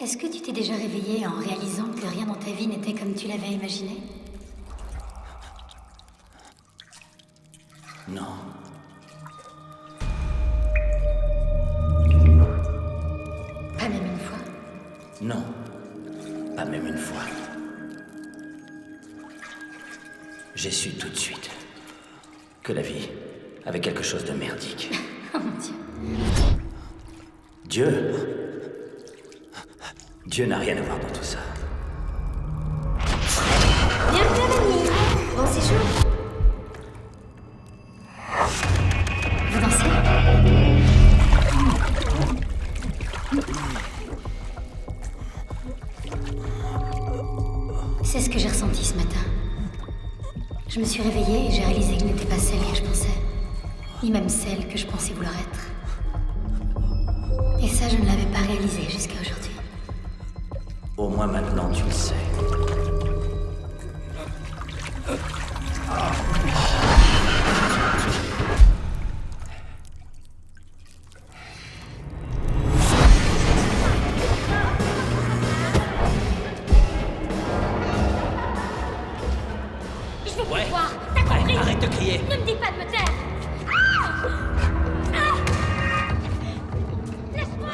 Est-ce que tu t'es déjà réveillé en réalisant que rien dans ta vie n'était comme tu l'avais imaginé? Non. Pas même une fois? Non. Pas même une fois. J'ai su tout de suite que la vie avait quelque chose de merdique. Oh mon Dieu. Dieu n'a rien à voir dans tout ça. Bienvenue à Manille. Bon séjour. Vous dansez? C'est ce que j'ai ressenti ce matin. Je me suis réveillée et j'ai réalisé que je n'étais pas celle que je pensais. Ni même celle que je pensais vouloir être. Et ça, je ne l'avais pas réalisé jusqu'à aujourd'hui. Au moins maintenant, tu le sais. Je veux plus te voir, t'as compris? Arrête de crier. Ne me dis pas de me taire. Ah! Ah! Laisse-moi.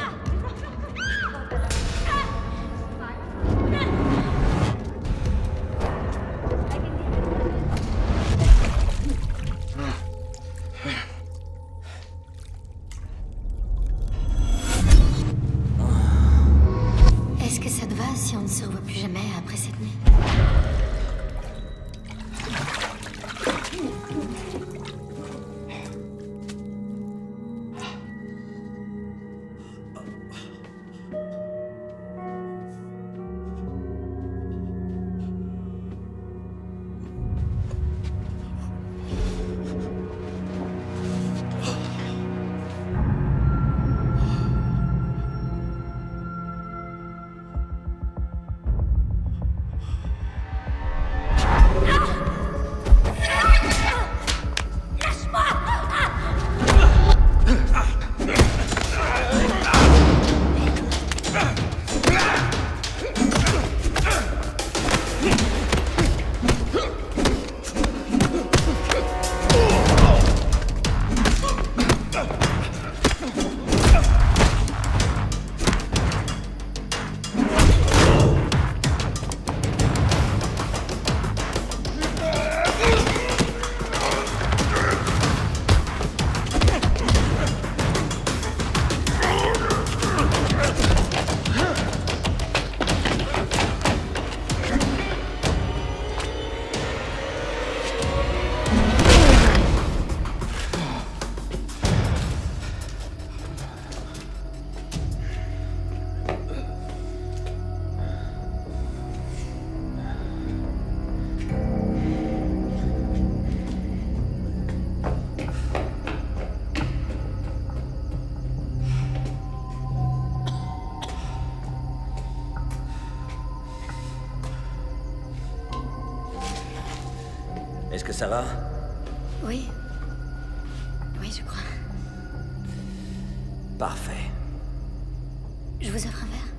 Est-ce que ça te va si on ne se revoit plus jamais après cette nuit? Est-ce que ça va? Oui. Oui, je crois. Parfait. Je vous offre un verre?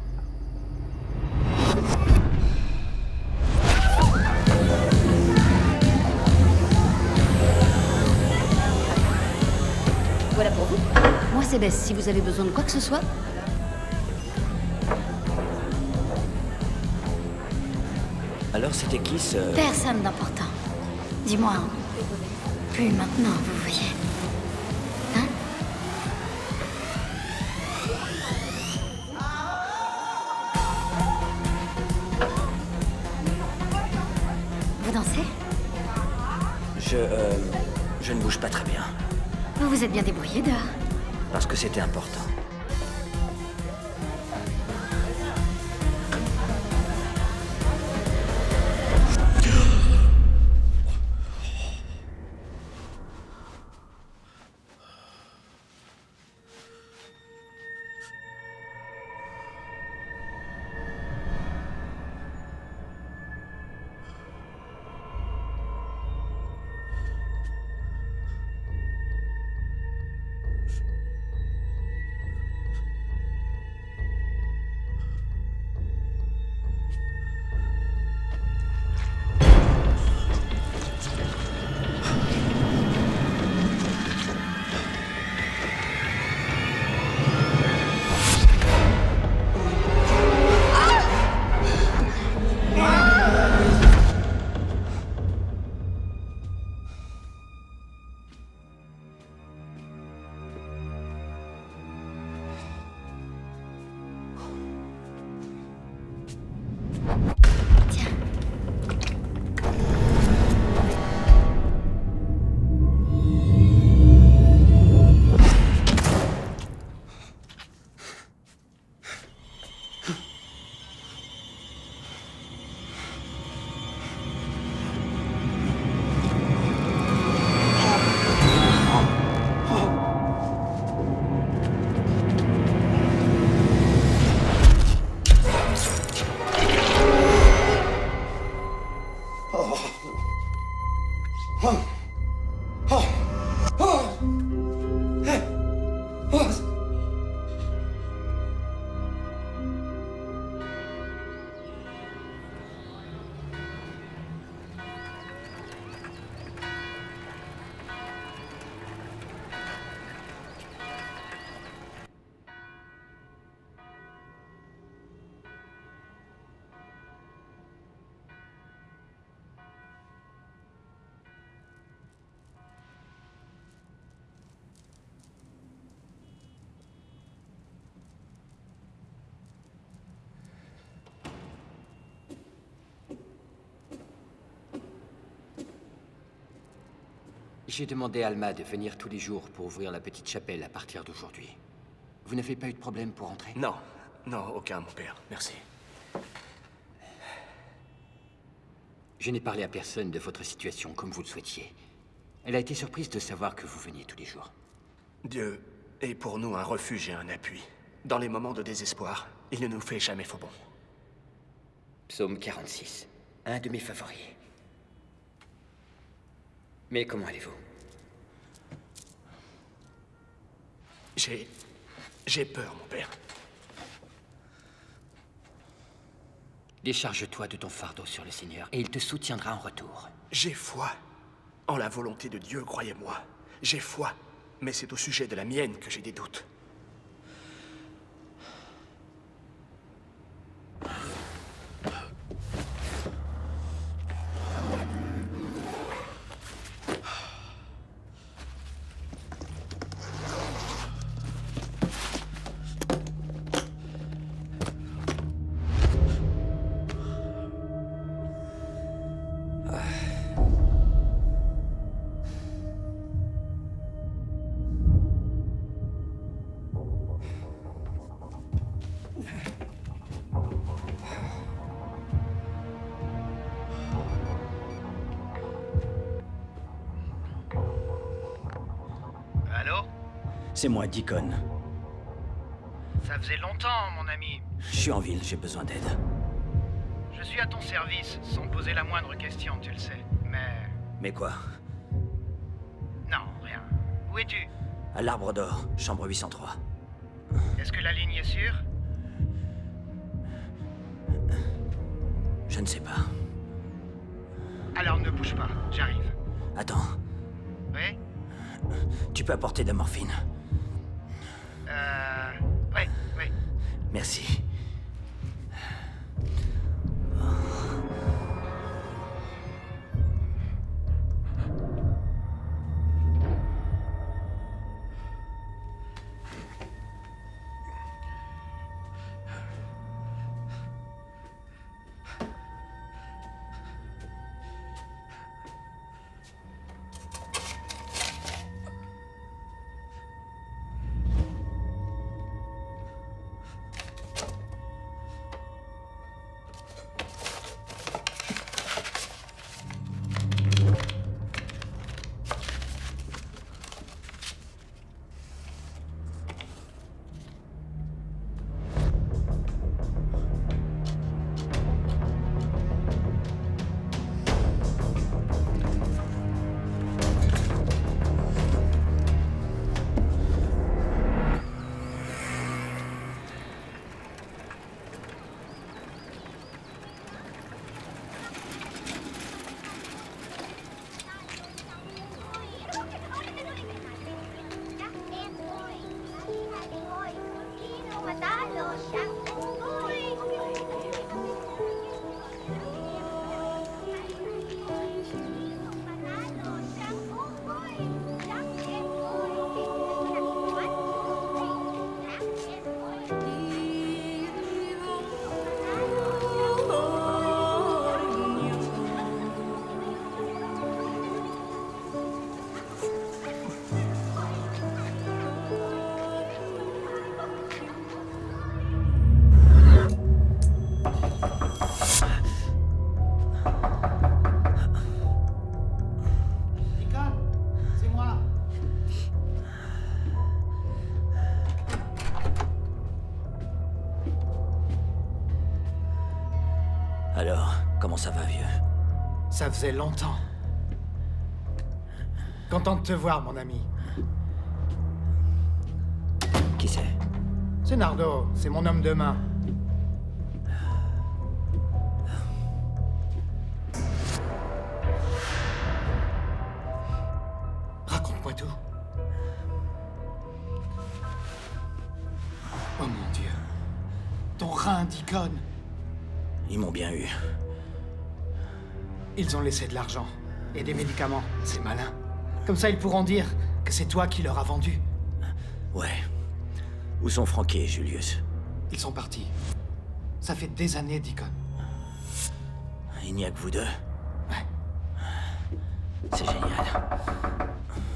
Voilà pour vous. Moi, c'est Bess, si vous avez besoin de quoi que ce soit. Alors c'était qui ce... Personne d'important. Dis-moi. Plus maintenant, vous voyez. Hein? Vous dansez? Je ne bouge pas très bien. Vous vous êtes bien débrouillé dehors. Parce que c'était important. J'ai demandé à Alma de venir tous les jours pour ouvrir la petite chapelle à partir d'aujourd'hui. Vous n'avez pas eu de problème pour entrer? Non, non, aucun, mon père. Merci. Je n'ai parlé à personne de votre situation comme vous le souhaitiez. Elle a été surprise de savoir que vous veniez tous les jours. Dieu est pour nous un refuge et un appui. Dans les moments de désespoir, il ne nous fait jamais faux bon. Psaume 46, un de mes favoris. Mais comment allez-vous? J'ai peur, mon père. Décharge-toi de ton fardeau sur le Seigneur, et il te soutiendra en retour. J'ai foi en la volonté de Dieu, croyez-moi. J'ai foi, mais c'est au sujet de la mienne que j'ai des doutes. Allô? C'est moi, Deacon. Ça faisait longtemps, mon ami. Je suis en ville, j'ai besoin d'aide. Je suis à ton service, sans poser la moindre question, tu le sais. Mais quoi? Non, rien. Où es-tu? À l'Arbre d'Or, chambre 803. Est-ce que la ligne est sûre? Je ne sais pas. Alors ne bouge pas, j'arrive. Attends, Oui? tu peux apporter de la morphine? Ouais, ouais. Merci. Alors, comment ça va, vieux? Ça faisait longtemps. Content de te voir, mon ami. Qui c'est? C'est Nardo, c'est mon homme de main. Raconte-moi tout. Oh mon Dieu. Ton rein, Deacon. Ils m'ont bien eu. Ils ont laissé de l'argent et des médicaments. C'est malin. Comme ça, ils pourront dire que c'est toi qui leur as vendu. Ouais. Où sont Frankie et Julius? Ils sont partis. Ça fait des années, Deacon. Il n'y a que vous deux? Ouais. C'est génial.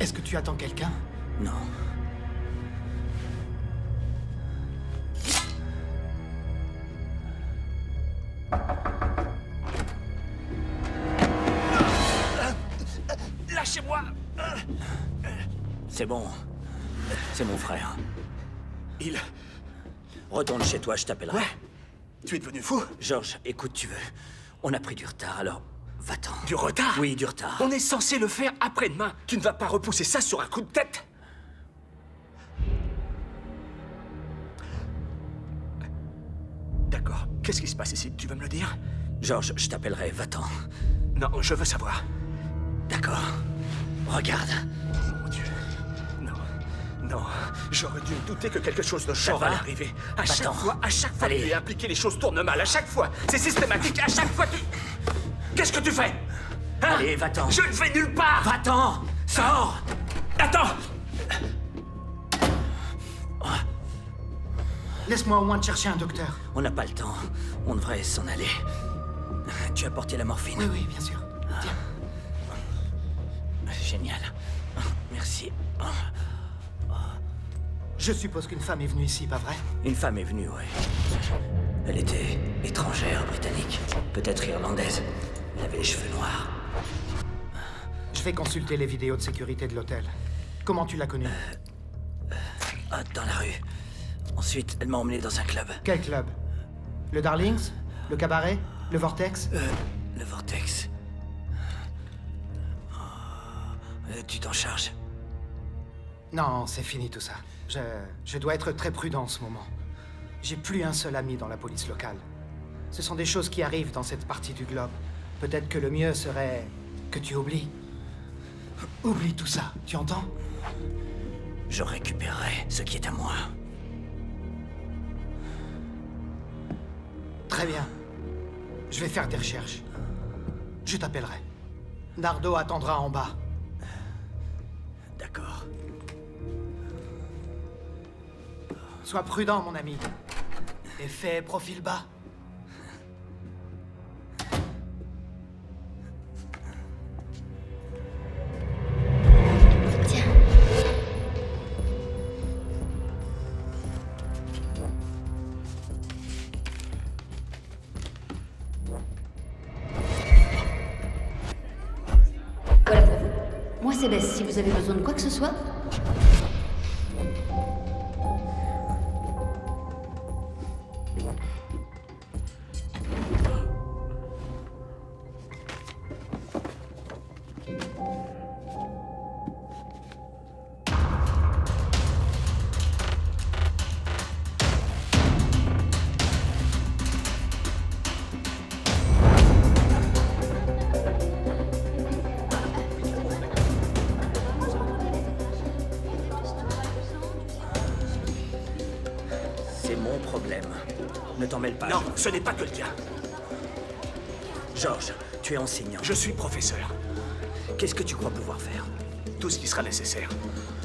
Est-ce que tu attends quelqu'un? Non. Lâchez-moi! C'est bon. C'est mon frère. Il... Retourne chez toi, je t'appellerai. Ouais? Tu es devenu fou? Georges, écoute, tu veux. On a pris du retard, alors va-t'en. Du retard? Oui, du retard. On est censé le faire après-demain. Tu ne vas pas repousser ça sur un coup de tête. D'accord. Qu'est-ce qui se passe ici? Tu veux me le dire? Georges, je t'appellerai, va-t'en. Non, je veux savoir. D'accord. Regarde. Mon Dieu. Non. Non. J'aurais dû me douter que quelque chose de genre va? allait arriver. À chaque Va-t'en. fois que Allez. tu es impliqué, les choses tournent mal. À chaque fois. C'est systématique. À chaque fois, tu... Qu'est-ce que tu fais? Hein? Allez, va-t'en. Je ne vais nulle part. Va-t'en. Sors. Attends. Laisse-moi au moins te chercher un docteur. On n'a pas le temps. On devrait s'en aller. Tu as porté la morphine? Oui, oui, bien sûr. Tiens. Génial. Merci. Je suppose qu'une femme est venue ici, pas vrai? Une femme est venue, ouais. Elle était étrangère, britannique. Peut-être irlandaise. Elle avait les cheveux noirs. Je vais consulter les vidéos de sécurité de l'hôtel. Comment tu l'as connue? Dans la rue. Ensuite, elle m'a emmené dans un club. Quel club? Le Darlings? Le cabaret? Le Vortex? Le Vortex. Tu t'en charges? Non, c'est fini tout ça. Je dois être très prudent en ce moment. J'ai plus un seul ami dans la police locale. Ce sont des choses qui arrivent dans cette partie du globe. Peut-être que le mieux serait que tu oublies. Oublie tout ça, tu entends? Je récupérerai ce qui est à moi. Très bien. Je vais faire des recherches. Je t'appellerai. Nardo attendra en bas. D'accord. Sois prudent, mon ami. Et fais profil bas. Tiens. Voilà pour vous. Moi, c'est Bess, si vous avez besoin de quoi que ce soit. C'est mon problème. Ne t'en mêle pas. Non, ce n'est pas que le tien. Georges, tu es enseignant. Je suis professeur. Qu'est-ce que tu crois pouvoir faire? Tout ce qui sera nécessaire.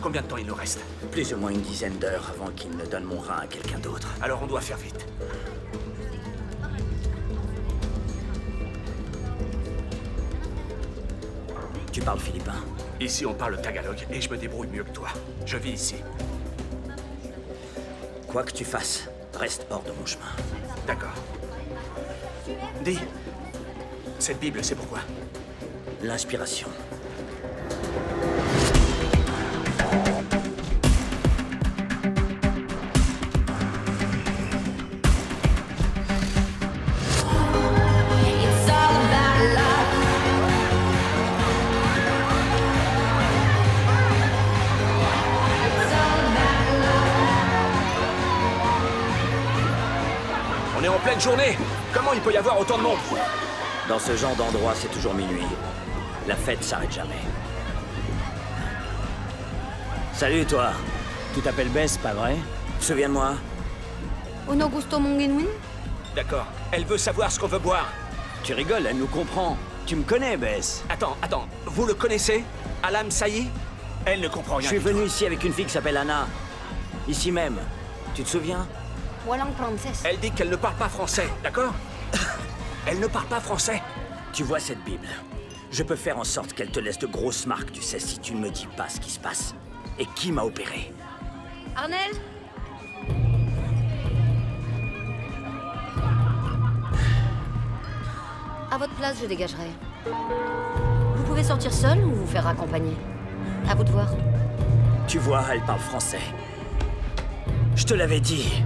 Combien de temps il nous reste? Plus ou moins une dizaine d'heures avant qu'il ne donne mon rein à quelqu'un d'autre. Alors on doit faire vite. Tu parles philippin? Ici, on parle tagalog et je me débrouille mieux que toi. Je vis ici. Quoi que tu fasses, reste hors de mon chemin. D'accord. Dis, cette Bible, c'est pourquoi? L'inspiration. On est en pleine journée. Comment il peut y avoir autant de monde? Dans ce genre d'endroit, c'est toujours minuit. La fête s'arrête jamais. Salut, toi. Tu t'appelles Bess, pas vrai? Souviens-moi. Uno gusto mongenuin? D'accord. Elle veut savoir ce qu'on veut boire. Tu rigoles, elle nous comprend. Tu me connais, Bess. Attends. Vous le connaissez? Alam Saï? Elle ne comprend Je rien. suis du tout. venu ici avec une fille qui s'appelle Anna. Ici même. Tu te souviens? Walang Frances. Elle dit qu'elle ne parle pas français, d'accord? Elle ne parle pas français. Tu vois cette Bible? Je peux faire en sorte qu'elle te laisse de grosses marques, tu sais, si tu ne me dis pas ce qui se passe. Et qui m'a opéré. Arnel? À votre place, je dégagerai. Vous pouvez sortir seul ou vous faire accompagner? À vous de voir. Tu vois, elle parle français. Je te l'avais dit.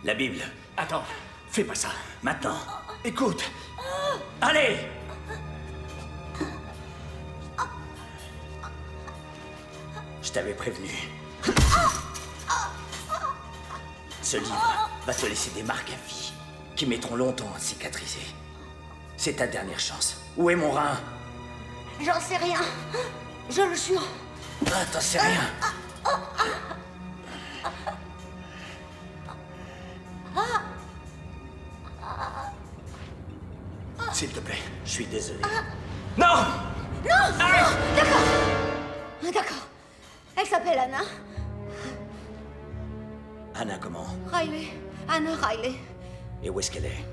La Bible. Attends, fais pas ça. Maintenant. Écoute. Allez! Je t'avais prévenu. Ce livre va te laisser des marques à vie qui mettront longtemps à cicatriser. C'est ta dernière chance. Où est mon rein? J'en sais rien. Je le jure. Ah, t'en sais rien. S'il te plaît. Je suis désolé. Non! Non, d'accord. D'accord. Elle s'appelle Anna. Anna comment? Riley. Anna Riley. Et où est-ce qu'elle est?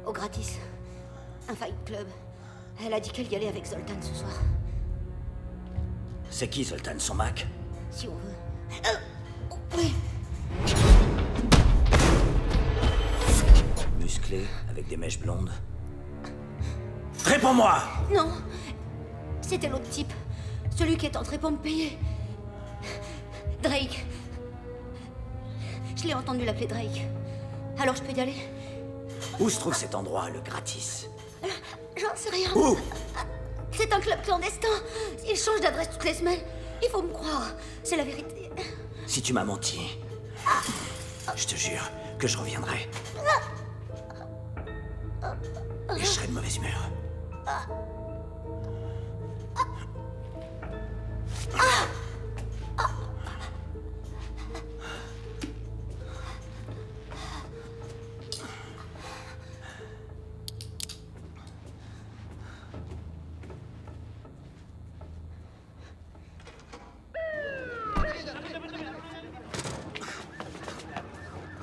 Au gratis. Un fight club. Elle a dit qu'elle y allait avec Zoltan ce soir. C'est qui Zoltan, son Mac? Si on veut. Oui. Musclé, avec des mèches blondes. Réponds-moi! Non. C'était l'autre type. Celui qui est entré pour me payer. Drake. Je l'ai entendu l'appeler Drake. Alors je peux y aller? Où se trouve cet endroit, le gratis? J'en sais rien. Où? C'est un club clandestin. Il change d'adresse toutes les semaines. Il faut me croire. C'est la vérité. Si tu m'as menti, je te jure que je reviendrai. Et je serai de mauvaise humeur.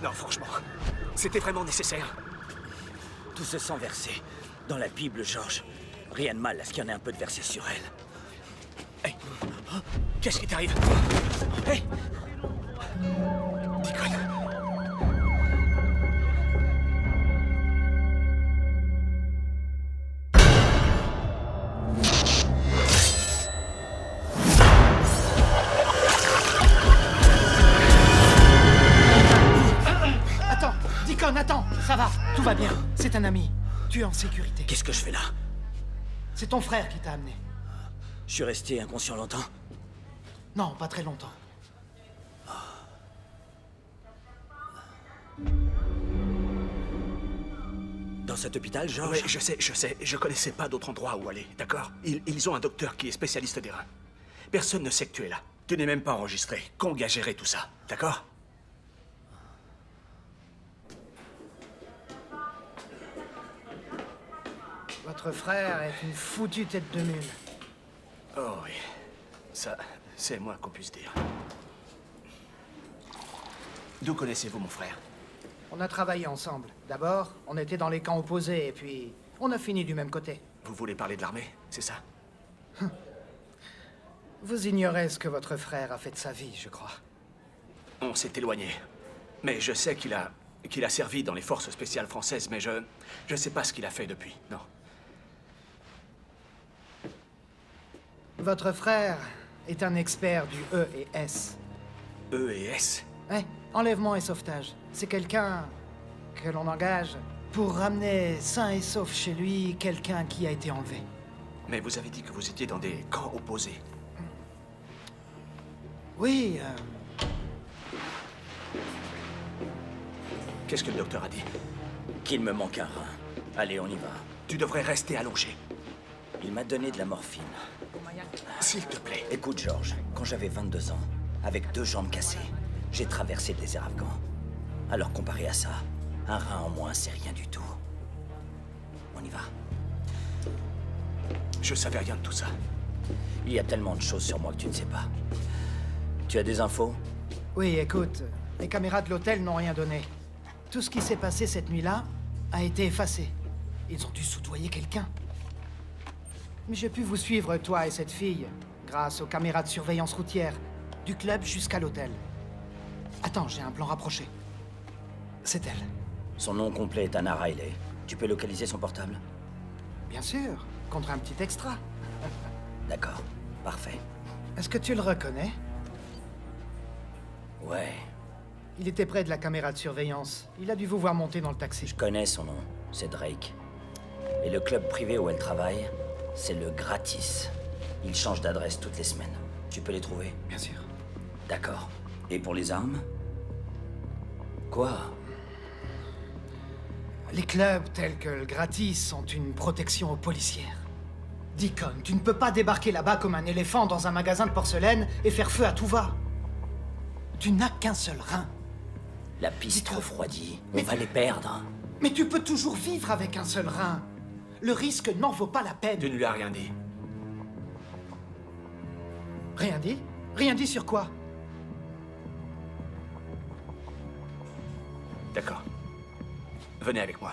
Non, franchement, c'était vraiment nécessaire. Tout ce sang versé dans la Bible, George. Rien de mal à ce qu'il y en ait un peu de versé sur elle. Hey, qu'est-ce qui t'arrive? Hey, Deacon. Attends, ça va, tout va bien. C'est un ami. Tu es en sécurité. Qu'est-ce que je fais là? C'est ton frère qui t'a amené. Je suis resté inconscient longtemps? Non, pas très longtemps. Dans cet hôpital, George? Oui, je sais. Je connaissais pas d'autre endroit où aller, d'accord? Ils ont un docteur qui est spécialiste des reins. Personne ne sait que tu es là. Tu n'es même pas enregistré. Kong a géré tout ça, d'accord? Votre frère est une foutue tête de mule. Oh oui, ça, c'est le moins qu'on puisse dire. D'où connaissez-vous mon frère? On a travaillé ensemble. D'abord, on était dans les camps opposés, et puis on a fini du même côté. Vous voulez parler de l'armée, c'est ça? Vous ignorez ce que votre frère a fait de sa vie, je crois. On s'est éloigné. Mais je sais qu'il a servi dans les forces spéciales françaises, mais je sais pas ce qu'il a fait depuis, non. Votre frère est un expert du E et S. E et S? Ouais, enlèvement et sauvetage. C'est quelqu'un que l'on engage pour ramener sain et sauf chez lui quelqu'un qui a été enlevé. Mais vous avez dit que vous étiez dans des camps opposés. Oui, Qu'est-ce que le docteur a dit? Qu'il me manque un rein. Allez, on y va. Tu devrais rester allongé. Il m'a donné de la morphine. S'il te plaît. Écoute, George, quand j'avais 22 ans, avec 2 jambes cassées, j'ai traversé le désert afghan. Alors comparé à ça, un rein en moins, c'est rien du tout. On y va. Je savais rien de tout ça. Il y a tellement de choses sur moi que tu ne sais pas. Tu as des infos? oui, écoute, les caméras de l'hôtel n'ont rien donné. Tout ce qui s'est passé cette nuit-là a été effacé. Ils ont dû soudoyer quelqu'un. Mais j'ai pu vous suivre, toi et cette fille, grâce aux caméras de surveillance routière, du club jusqu'à l'hôtel. Attends, j'ai un plan rapproché. C'est elle. Son nom complet est Anna Riley. Tu peux localiser son portable? Bien sûr, contre un petit extra. D'accord, parfait. Est-ce que tu le reconnais? Ouais, Il était près de la caméra de surveillance. Il a dû vous voir monter dans le taxi. je connais son nom. C'est Drake. Et le club privé où elle travaille, c'est le Gratis. Il change d'adresse toutes les semaines. Tu peux les trouver? Bien sûr. D'accord. Et pour les armes? Quoi? Les clubs tels que le Gratis sont une protection aux policières. Deacon, tu ne peux pas débarquer là-bas comme un éléphant dans un magasin de porcelaine et faire feu à tout va. Tu n'as qu'un seul rein. La piste Dis-toi. refroidit. On va les perdre. Mais tu peux toujours vivre avec un seul rein. Le risque n'en vaut pas la peine. Tu ne lui as rien dit. Rien dit? Rien dit sur quoi? D'accord. Venez avec moi.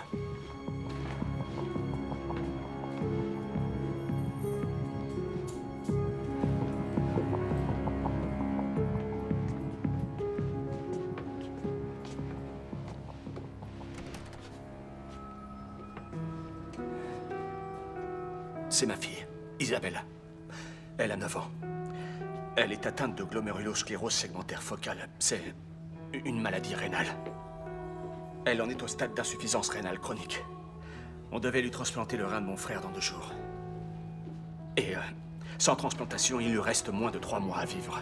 C'est ma fille, Isabelle. Elle a 9 ans. Elle est atteinte de glomérulosclérose segmentaire focale. C'est une maladie rénale. Elle en est au stade d'insuffisance rénale chronique. On devait lui transplanter le rein de mon frère dans 2 jours. Et sans transplantation, il lui reste moins de 3 mois à vivre.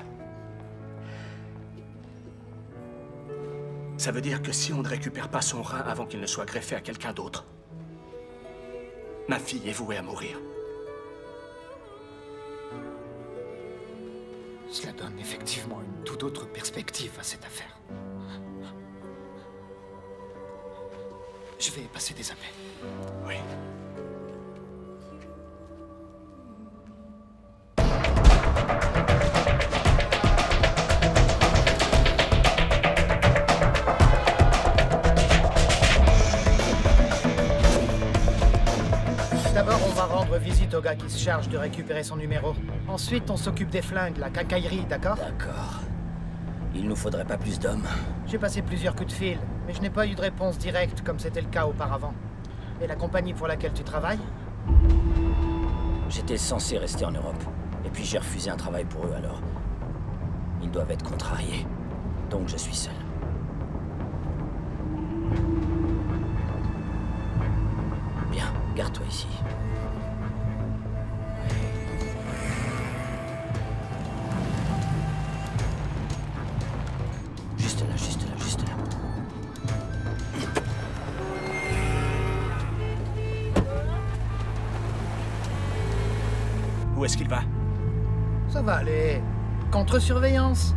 Ça veut dire que si on ne récupère pas son rein avant qu'il ne soit greffé à quelqu'un d'autre, ma fille est vouée à mourir. Cela donne effectivement une toute autre perspective à cette affaire. Je vais passer des appels. Oui. D'abord, on va rendre visite au gars qui se charge de récupérer son numéro. Ensuite, on s'occupe des flingues, la quincaillerie, d'accord? D'accord. Il nous faudrait pas plus d'hommes. J'ai passé plusieurs coups de fil, mais je n'ai pas eu de réponse directe comme c'était le cas auparavant. Et la compagnie pour laquelle tu travailles? J'étais censé rester en Europe. Et puis j'ai refusé un travail pour eux alors. Ils doivent être contrariés. Donc je suis seul. Bien, garde-toi ici. Juste là, juste là, juste là. Où est-ce qu'il va? Ça va aller. Contre-surveillance.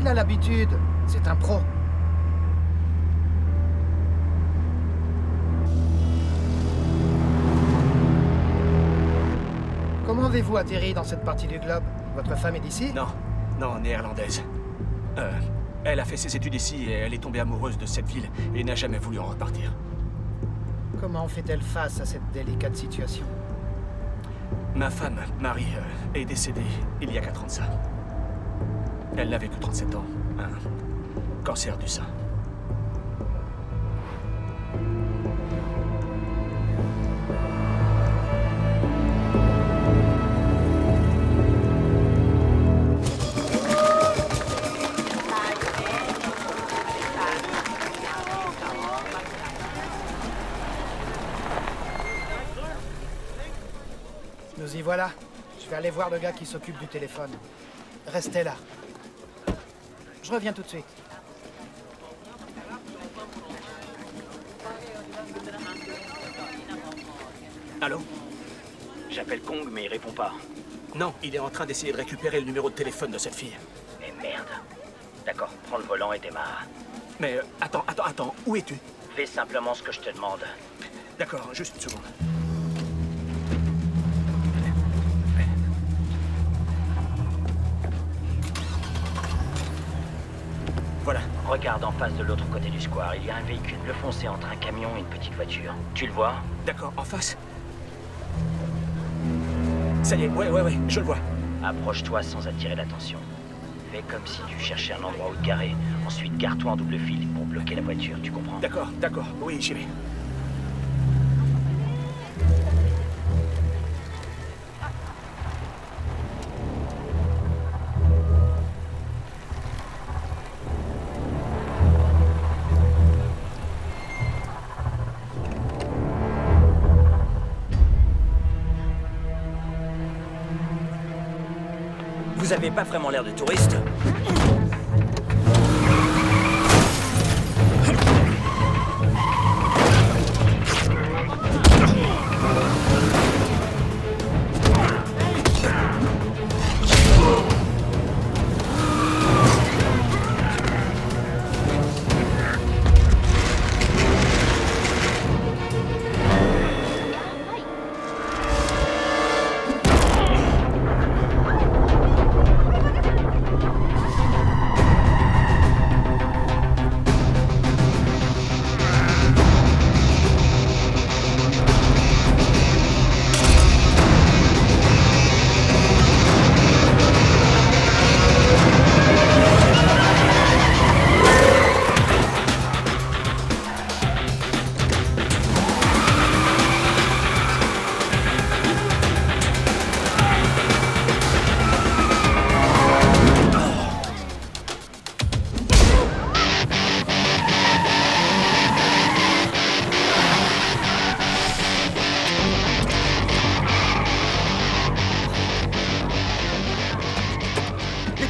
Il a l'habitude. C'est un pro. Comment avez-vous atterri dans cette partie du globe? Votre femme est d'ici? Non, non, néerlandaise. Elle a fait ses études ici et elle est tombée amoureuse de cette ville et n'a jamais voulu en repartir. Comment fait-elle face à cette délicate situation? Ma femme, Marie, est décédée il y a 4 ans de ça. Elle n'avait que 37 ans. Un cancer du sein. Nous y voilà. Je vais aller voir le gars qui s'occupe du téléphone. Restez là. Je reviens tout de suite. Allô? J'appelle Kong, mais il répond pas. Non, il est en train d'essayer de récupérer le numéro de téléphone de cette fille. Mais merde. D'accord, prends le volant et démarre. Mais attends, où es-tu? Fais simplement ce que je te demande. D'accord, juste une seconde. Voilà. Regarde en face de l'autre côté du square, il y a un véhicule bleu foncé entre un camion et une petite voiture. Tu le vois? D'accord, en face. Ça y est, ouais, je le vois. Approche-toi sans attirer l'attention. Fais comme si tu cherchais un endroit où te garer. Ensuite, gare-toi en double fil pour bloquer la voiture, tu comprends? D'accord, oui, j'y vais. Vous avez pas vraiment l'air de touriste.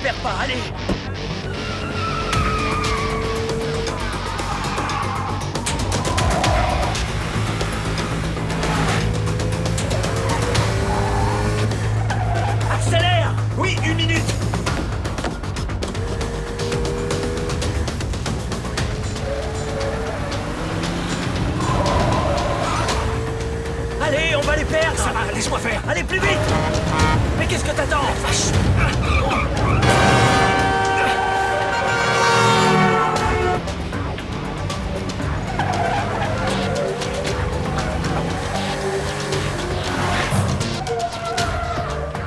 perds pas, allez! Accélère! Oui, 1 minute! Allez, on va les perdre! Ça va, laisse-moi faire. Allez, plus vite! Mais qu'est-ce que t'attends?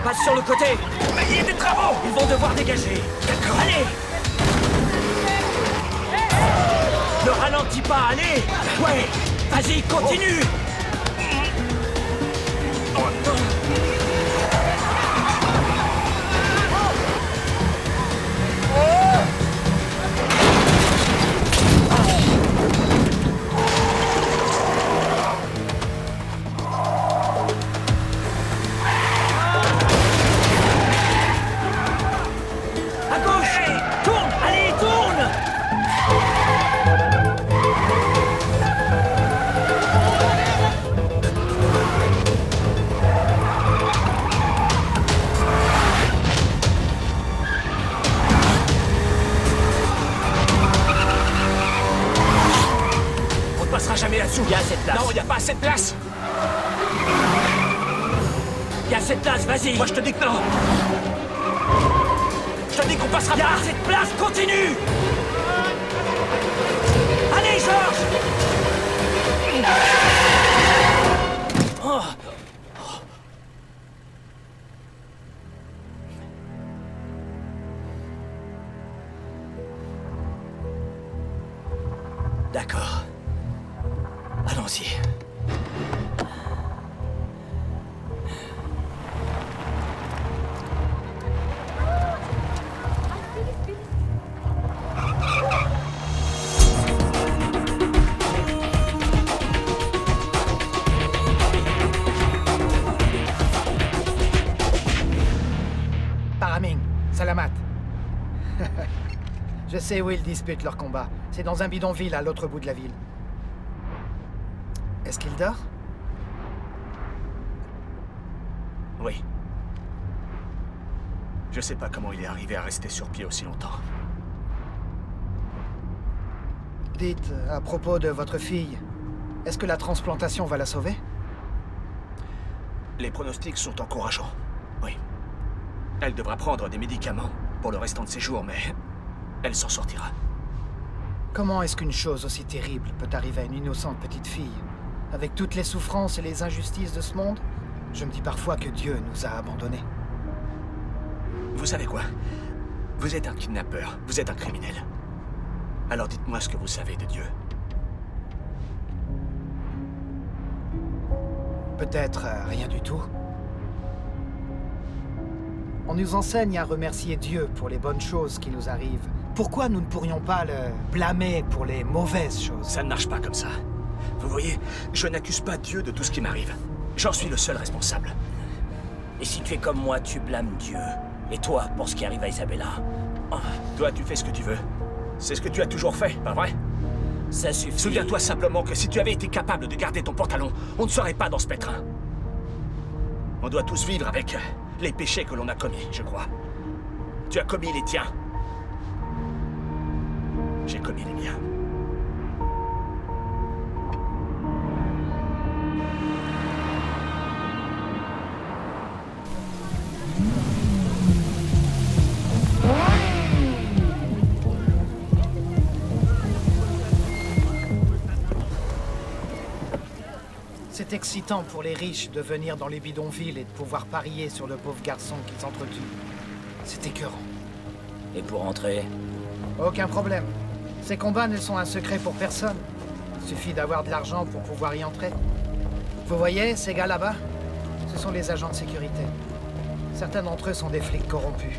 Passe sur le côté! Mais il y a des travaux. Ils vont devoir dégager! D'accord. Allez! Ne ralentis pas, allez! Ouais! Vas-y, continue! À gauche! Tourne! Allez, tourne! On ne passera jamais là-dessous. Il y a assez de place. Non, il n'y a pas assez de place. Il y a cette place, vas-y! Moi, je te dis que non. Je te dis qu'on passera Il y a pas. assez de place, continue! Allez, Georges! Oh. D'accord. Allons-y. Paraming, Salamat. Je sais où ils disputent leur combat. C'est dans un bidonville à l'autre bout de la ville. Est-ce qu'il dort? Oui. Je sais pas comment il est arrivé à rester sur pied aussi longtemps. Dites, à propos de votre fille, est-ce que la transplantation va la sauver? Les pronostics sont encourageants. Oui. Elle devra prendre des médicaments pour le restant de ses jours, mais elle s'en sortira. Comment est-ce qu'une chose aussi terrible peut arriver à une innocente petite fille? Avec toutes les souffrances et les injustices de ce monde, je me dis parfois que Dieu nous a abandonnés. Vous savez quoi? Vous êtes un kidnappeur, vous êtes un criminel. Alors dites-moi ce que vous savez de Dieu. Peut-être rien du tout. On nous enseigne à remercier Dieu pour les bonnes choses qui nous arrivent. Pourquoi nous ne pourrions pas le blâmer pour les mauvaises choses? Ça ne marche pas comme ça. Vous voyez, je n'accuse pas Dieu de tout ce qui m'arrive. J'en suis le seul responsable. Et si tu es comme moi, tu blâmes Dieu. Et toi, pour ce qui arrive à Isabella? Oh, Toi, tu fais ce que tu veux. C'est ce que tu as toujours fait, pas vrai? ça suffit. Souviens-toi simplement que si tu avais été capable de garder ton pantalon, on ne serait pas dans ce pétrin. On doit tous vivre avec les péchés que l'on a commis, je crois. Tu as commis les tiens. J'ai commis les miens. C'est excitant pour les riches de venir dans les bidonvilles et de pouvoir parier sur le pauvre garçon qu'ils entretuent. C'est écœurant. Et pour entrer? Aucun problème. Ces combats ne sont un secret pour personne. Il suffit d'avoir de l'argent pour pouvoir y entrer. Vous voyez, ces gars là-bas, ce sont les agents de sécurité. Certains d'entre eux sont des flics corrompus.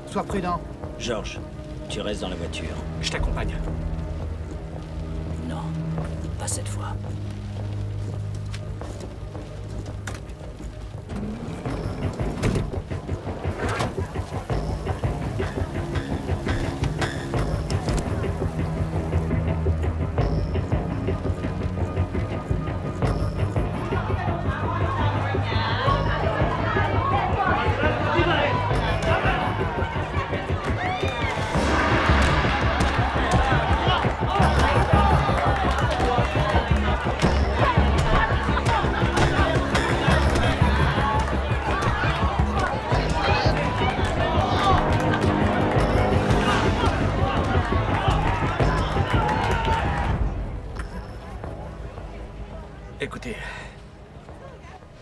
Sois prudent. Georges, tu restes dans la voiture. Je t'accompagne. Non, pas cette fois.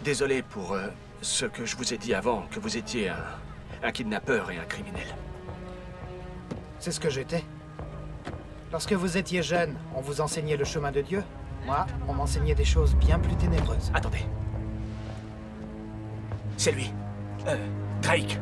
Désolé pour ce que je vous ai dit avant, que vous étiez un kidnappeur et un criminel. C'est ce que j'étais. Lorsque vous étiez jeune, on vous enseignait le chemin de Dieu. Moi, on m'enseignait des choses bien plus ténébreuses. Attendez. C'est lui. Drake.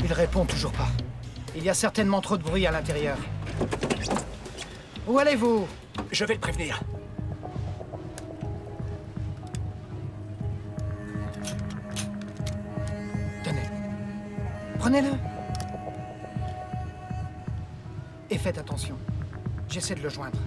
Il répond toujours pas. Il y a certainement trop de bruit à l'intérieur. Où allez-vous? Je vais le prévenir. Tenez. Prenez-le. Et faites attention. J'essaie de le joindre.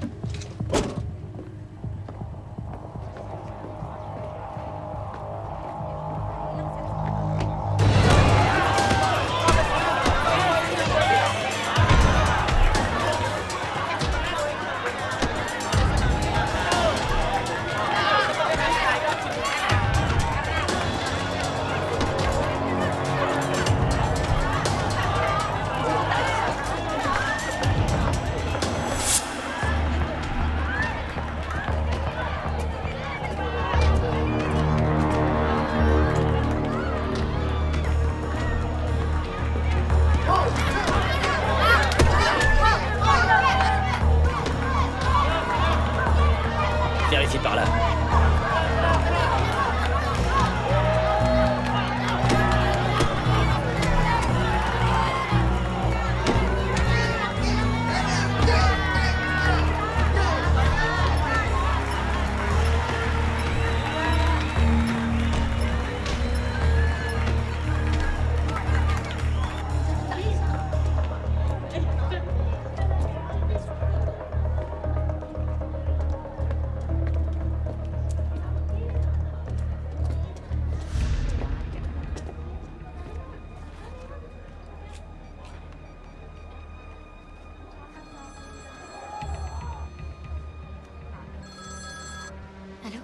Vérifie par là. Allô?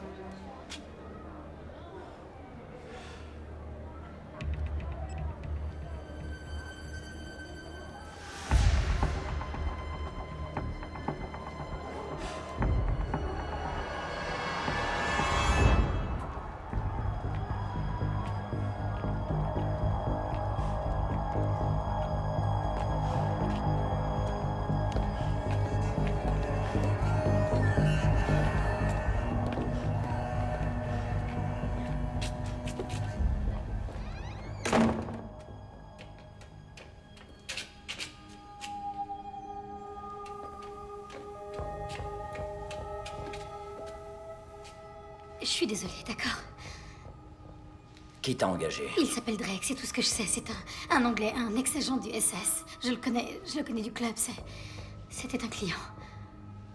Je suis désolée, d'accord? Qui t'a engagé? Il s'appelle Drake, c'est tout ce que je sais. C'est un Anglais, un ex-agent du SS. Je le connais du club, c'était un client.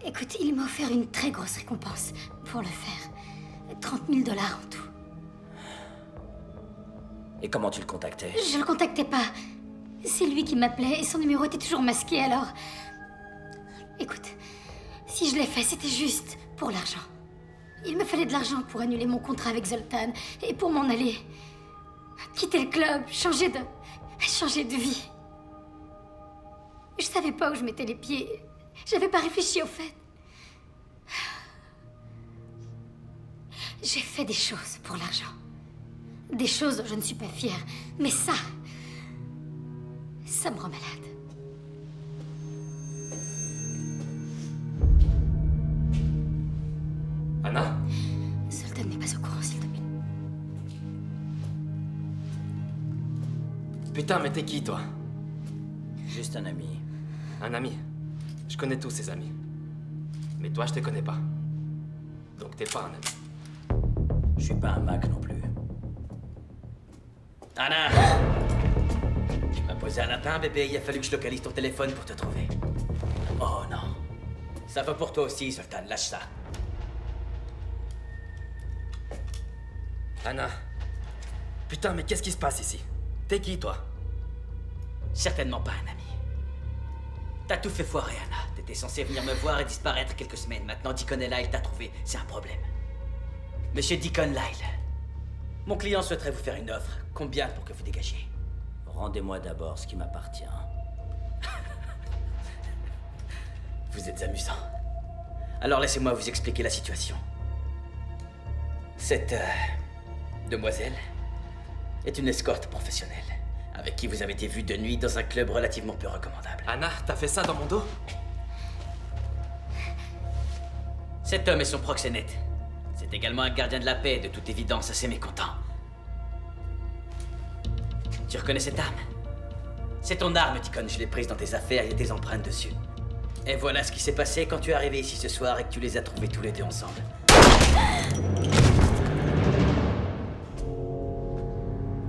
Écoute, il m'a offert une très grosse récompense pour le faire. 30 000 $ en tout. Et comment tu le contactais? Je le contactais pas. C'est lui qui m'appelait et son numéro était toujours masqué, alors... Écoute, si je l'ai fait, c'était juste pour l'argent. Il me fallait de l'argent pour annuler mon contrat avec Zoltan et pour m'en aller. Quitter le club, changer de vie. Je savais pas où je mettais les pieds. J'avais pas réfléchi au fait. J'ai fait des choses pour l'argent. Des choses dont je ne suis pas fière. Mais ça me rend malade. Anna? Zoltan n'est pas au courant, s'il te plaît. Putain, mais t'es qui, toi? Juste un ami. Un ami. Je connais tous ces amis. Mais toi, je te connais pas. Donc t'es pas un ami. Je suis pas un Mac non plus. Anna! Tu m'as posé un lapin, bébé. Il a fallu que je localise ton téléphone pour te trouver. Oh non. Ça va pour toi aussi, Zoltan. Lâche ça. Anna. Putain, mais qu'est-ce qui se passe ici? T'es qui, toi? Certainement pas un ami. T'as tout fait foirer, Anna. T'étais censé venir me voir et disparaître quelques semaines. Maintenant, Deacon et Lyle t'a trouvé. C'est un problème. Monsieur Deacon Lyle, mon client souhaiterait vous faire une offre. Combien pour que vous dégagiez? Rendez-moi d'abord ce qui m'appartient. Vous êtes amusant. Alors laissez-moi vous expliquer la situation. Cette demoiselle est une escorte professionnelle avec qui vous avez été vu de nuit dans un club relativement peu recommandable. Anna, t'as fait ça dans mon dos? Cet homme est son proxénète. C'est également un gardien de la paix, de toute évidence assez mécontent. Tu reconnais cette arme? C'est ton arme, Deacon. Je l'ai prise dans tes affaires, il y a tes empreintes dessus. Et voilà ce qui s'est passé quand tu es arrivé ici ce soir et que tu les as trouvés tous les deux ensemble.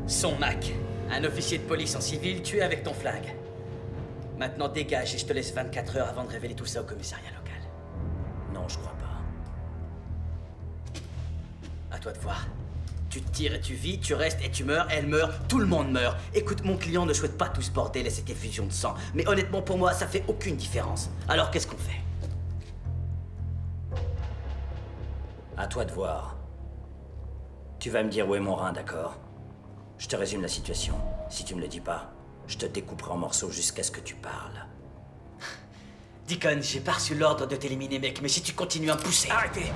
Son Mac, un officier de police en civil tué avec ton flingue. Maintenant dégage et je te laisse 24 heures avant de révéler tout ça au commissariat local. Non, je crois pas. À toi de voir. Tu tires et tu vis, tu restes et tu meurs, elle meurt, tout le monde meurt. Écoute, mon client ne souhaite pas tout ce bordel et cette effusion de sang. Mais honnêtement, pour moi, ça fait aucune différence. Alors qu'est-ce qu'on fait? À toi de voir. Tu vas me dire où est mon rein, d'accord? Je te résume la situation. Si tu me le dis pas, je te découperai en morceaux jusqu'à ce que tu parles. Deacon, j'ai pas reçu l'ordre de t'éliminer, mec, mais si tu continues à me pousser... Arrêtez!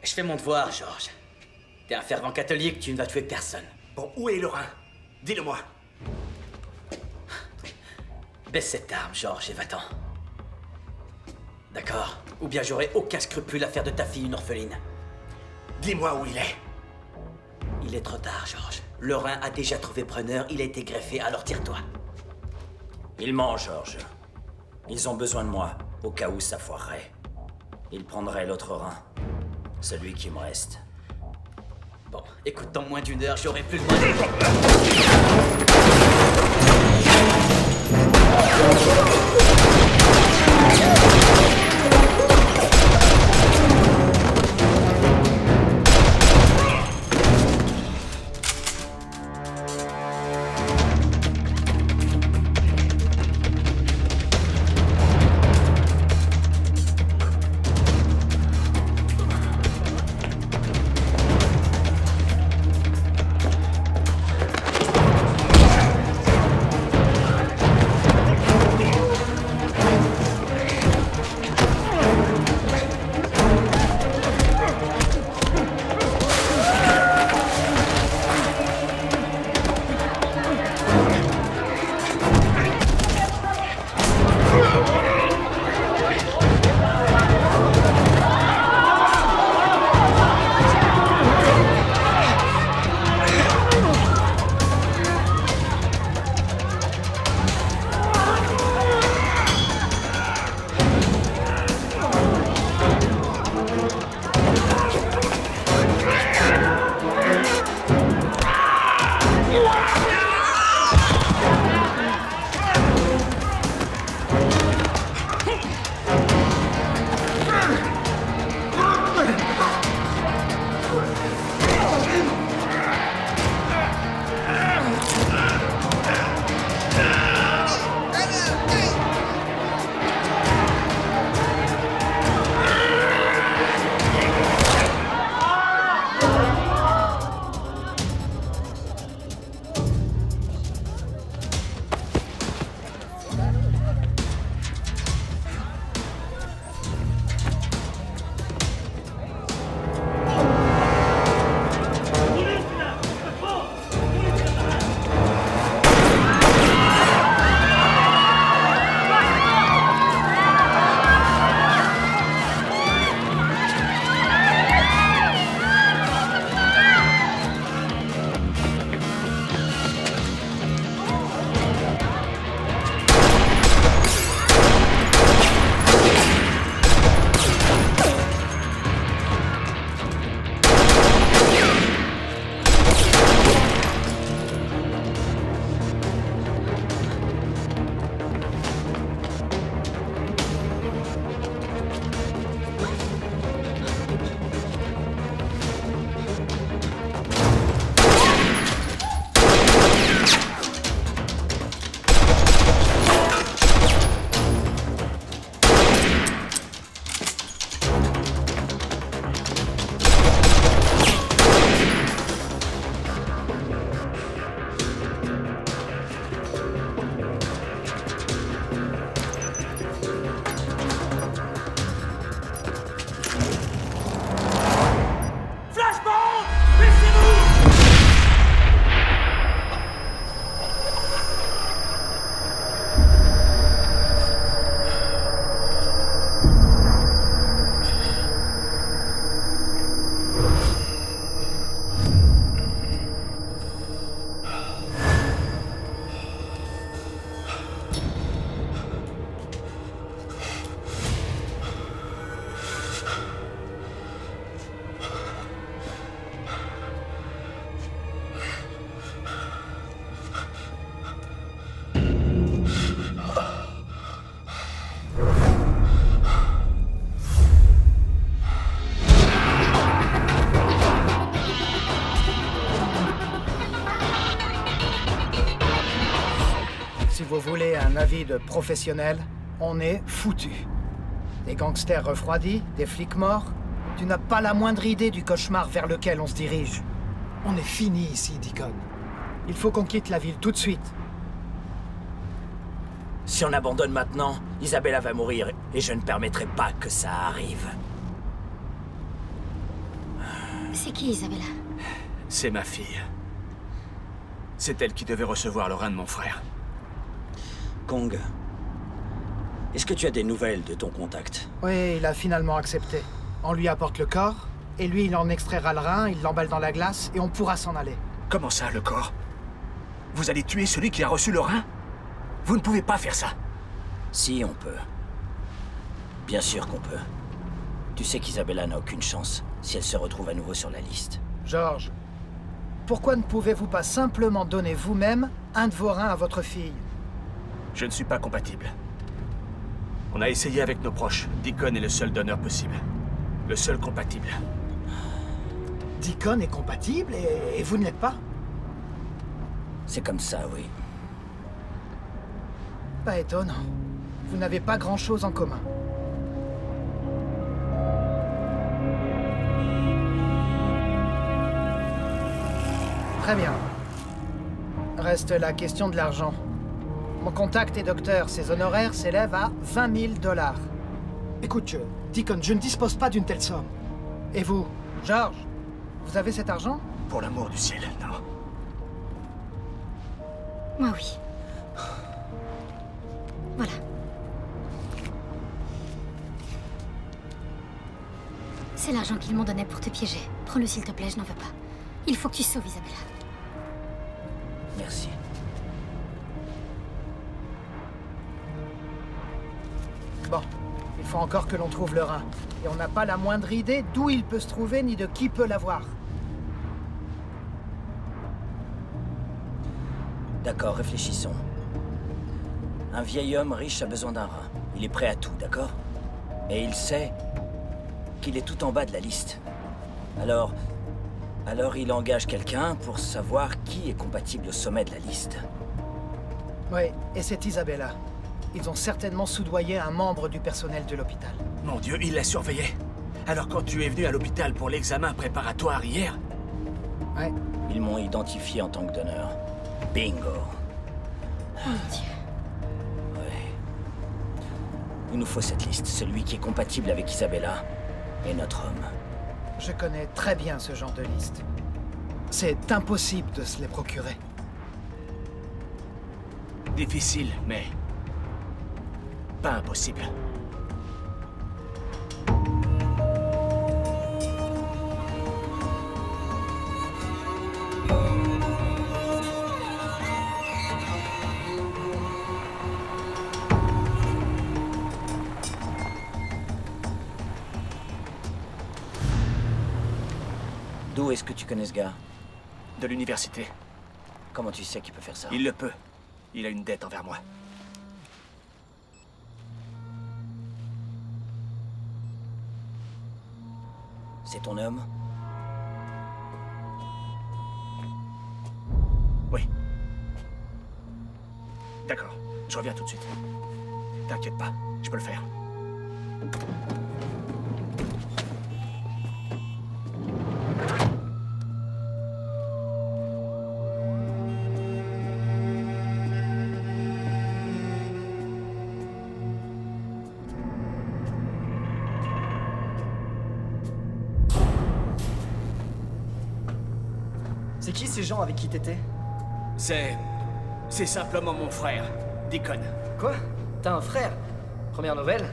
Je fais mon devoir, George. T'es un fervent catholique, tu ne vas tuer personne. Bon, où est le rein? Dis-le-moi. Baisse cette arme, George, et va-t'en. D'accord? Ou bien j'aurai aucun scrupule à faire de ta fille une orpheline. Dis-moi où il est. Il est trop tard, George. Le rein a déjà trouvé preneur, il a été greffé, alors tire-toi. Ils mentent, George. Ils ont besoin de moi, au cas où ça foirerait. Ils prendraient l'autre rein. Celui qui me reste. Bon, écoute, dans moins d'une heure, j'aurai plus le droit vous voulez un avis de professionnel, on est foutu. Des gangsters refroidis, des flics morts. Tu n'as pas la moindre idée du cauchemar vers lequel on se dirige. On est fini ici, Deacon. Il faut qu'on quitte la ville tout de suite. Si on abandonne maintenant, Isabella va mourir et je ne permettrai pas que ça arrive. C'est qui, Isabella? C'est ma fille. C'est elle qui devait recevoir le rein de mon frère. Kong, est-ce que tu as des nouvelles de ton contact? Oui, il a finalement accepté. On lui apporte le corps, et lui, il en extraira le rein, il l'emballe dans la glace, et on pourra s'en aller. Comment ça, le corps? Vous allez tuer celui qui a reçu le rein? Vous ne pouvez pas faire ça. Si, on peut. Bien sûr qu'on peut. Tu sais qu'Isabella n'a aucune chance si elle se retrouve à nouveau sur la liste. George, pourquoi ne pouvez-vous pas simplement donner vous-même un de vos reins à votre fille? Je ne suis pas compatible. On a essayé avec nos proches. Deacon est le seul donneur possible. Le seul compatible. Deacon est compatible et vous ne l'êtes pas? C'est comme ça, oui. Pas étonnant. Vous n'avez pas grand-chose en commun. Très bien. Reste la question de l'argent. Mon contact est docteur. Ses honoraires s'élèvent à 20 000 $. Écoute, Deacon, je ne dispose pas d'une telle somme. Et vous, George, vous avez cet argent? Pour l'amour du ciel, non. Moi, oui. Voilà. C'est l'argent qu'ils m'ont donné pour te piéger. Prends-le s'il te plaît, je n'en veux pas. Il faut que tu sauves Isabella. Merci. Bon, il faut encore que l'on trouve le rein. Et on n'a pas la moindre idée d'où il peut se trouver ni de qui peut l'avoir. D'accord, réfléchissons. Un vieil homme riche a besoin d'un rein. Il est prêt à tout, d'accord? Et il sait qu'il est tout en bas de la liste. Alors il engage quelqu'un pour savoir qui est compatible au sommet de la liste. Oui, et c'est Isabella. Ils ont certainement soudoyé un membre du personnel de l'hôpital. Mon Dieu, il l'a surveillé. Alors quand tu es venu à l'hôpital pour l'examen préparatoire hier... Ouais. Ils m'ont identifié en tant que donneur. Bingo. Oh mon Dieu. Ouais. Il nous faut cette liste. Celui qui est compatible avec Isabella est notre homme. Je connais très bien ce genre de liste. C'est impossible de se les procurer. Difficile, mais... pas impossible. D'où est-ce que tu connais ce gars? De l'université. Comment tu sais qu'il peut faire ça? Il le peut. Il a une dette envers moi. C'est ton homme? Oui. D'accord, je reviens tout de suite. T'inquiète pas, je peux le faire. C'est qui ces gens avec qui t'étais? C'est simplement mon frère, Deacon. Quoi? T'as un frère? Première nouvelle?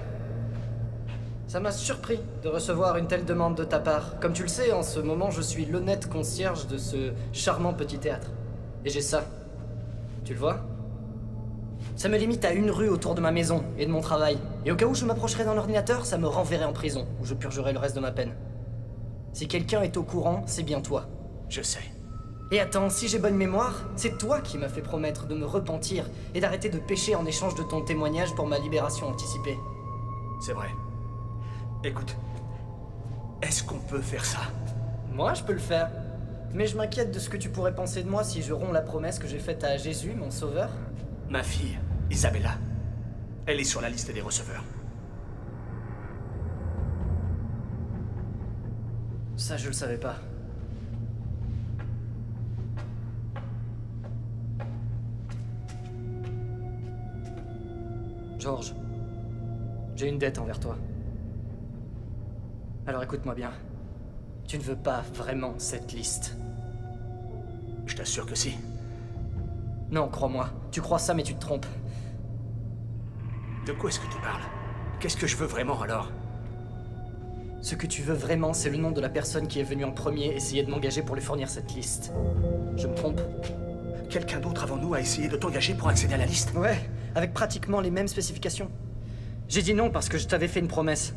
Ça m'a surpris de recevoir une telle demande de ta part. Comme tu le sais, en ce moment, je suis l'honnête concierge de ce charmant petit théâtre. Et j'ai ça. Tu le vois? Ça me limite à une rue autour de ma maison et de mon travail. Et au cas où je m'approcherais d'un ordinateur, ça me renverrait en prison, où je purgerais le reste de ma peine. Si quelqu'un est au courant, c'est bien toi. Je sais. Et attends, si j'ai bonne mémoire, c'est toi qui m'as fait promettre de me repentir et d'arrêter de pécher en échange de ton témoignage pour ma libération anticipée. C'est vrai. Écoute, est-ce qu'on peut faire ça? Moi, je peux le faire. Mais je m'inquiète de ce que tu pourrais penser de moi si je romps la promesse que j'ai faite à Jésus, mon sauveur. Ma fille, Isabella, elle est sur la liste des receveurs. Ça, je le savais pas. George, j'ai une dette envers toi. Alors écoute-moi bien. Tu ne veux pas vraiment cette liste. Je t'assure que si. Non, crois-moi. Tu crois ça, mais tu te trompes. De quoi est-ce que tu parles? Qu'est-ce que je veux vraiment, alors? Ce que tu veux vraiment, c'est le nom de la personne qui est venue en premier essayer de m'engager pour lui fournir cette liste. Je me trompe? Quelqu'un d'autre avant nous a essayé de t'engager pour accéder à la liste? Ouais, avec pratiquement les mêmes spécifications. J'ai dit non parce que je t'avais fait une promesse.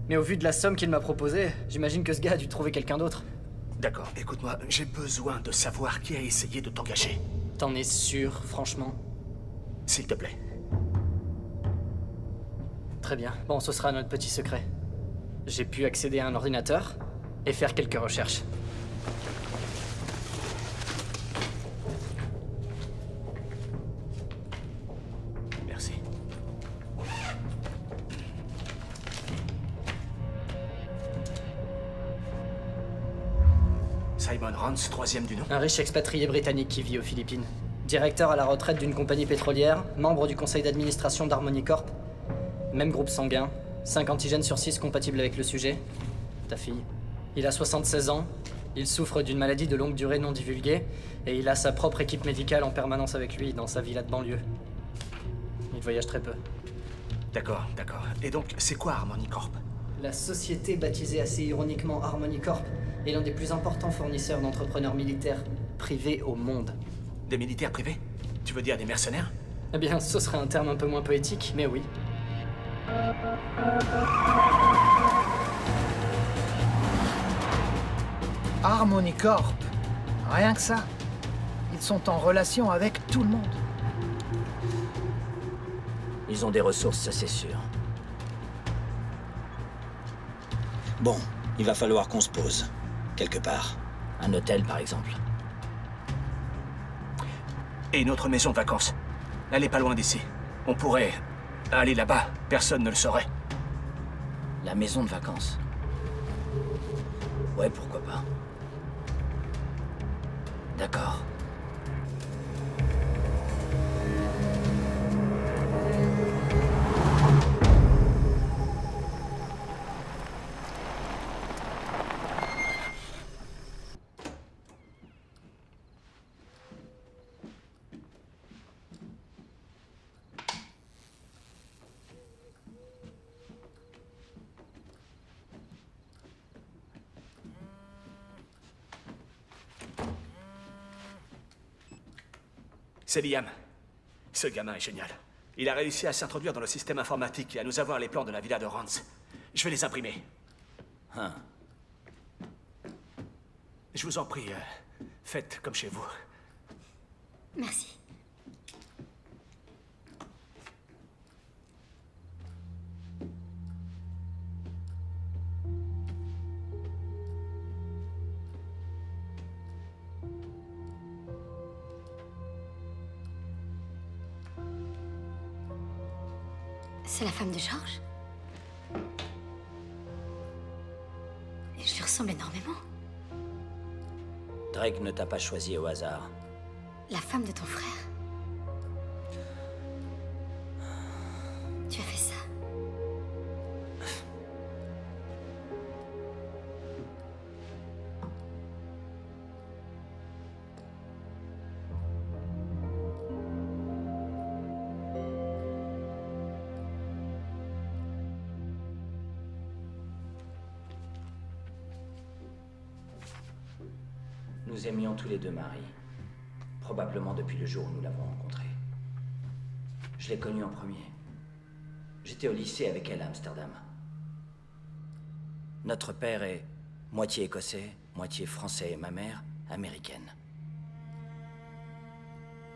Mais au vu de la somme qu'il m'a proposée, j'imagine que ce gars a dû trouver quelqu'un d'autre. D'accord, écoute-moi, j'ai besoin de savoir qui a essayé de t'engager. T'en es sûr, franchement? S'il te plaît. Très bien. Bon, ce sera notre petit secret. J'ai pu accéder à un ordinateur et faire quelques recherches. Merci. Simon Rance, troisième du nom. Un riche expatrié britannique qui vit aux Philippines. Directeur à la retraite d'une compagnie pétrolière, membre du conseil d'administration d'Harmony Corp. Même groupe sanguin, 5 antigènes sur 6 compatibles avec le sujet. Ta fille. Il a 76 ans, il souffre d'une maladie de longue durée non divulguée, et il a sa propre équipe médicale en permanence avec lui dans sa villa de banlieue. Il voyage très peu. D'accord, d'accord. Et donc, c'est quoi Harmony Corp? La société baptisée assez ironiquement Harmony Corp est l'un des plus importants fournisseurs d'entrepreneurs militaires privés au monde. Des militaires privés? Tu veux dire des mercenaires? Eh bien, ce serait un terme un peu moins poétique, mais oui. Harmony Corp. Rien que ça. Ils sont en relation avec tout le monde. Ils ont des ressources, ça c'est sûr. Bon, il va falloir qu'on se pose. Quelque part. Un hôtel, par exemple. Et notre maison de vacances. Elle est pas loin d'ici. On pourrait aller là-bas. Personne ne le saurait. La maison de vacances. Ouais, pourquoi pas. D'accord. C'est Liam. Ce gamin est génial. Il a réussi à s'introduire dans le système informatique et à nous avoir les plans de la villa de Rance. Je vais les imprimer. Hein. Je vous en prie, faites comme chez vous. Merci. C'est la femme de George? Je lui ressemble énormément. Drake ne t'a pas choisi au hasard. La femme de ton frère? Tu as fait ça? Nous aimions tous les deux Marie. Probablement depuis le jour où nous l'avons rencontrée. Je l'ai connue en premier. J'étais au lycée avec elle à Amsterdam. Notre père est moitié écossais, moitié français et ma mère, américaine.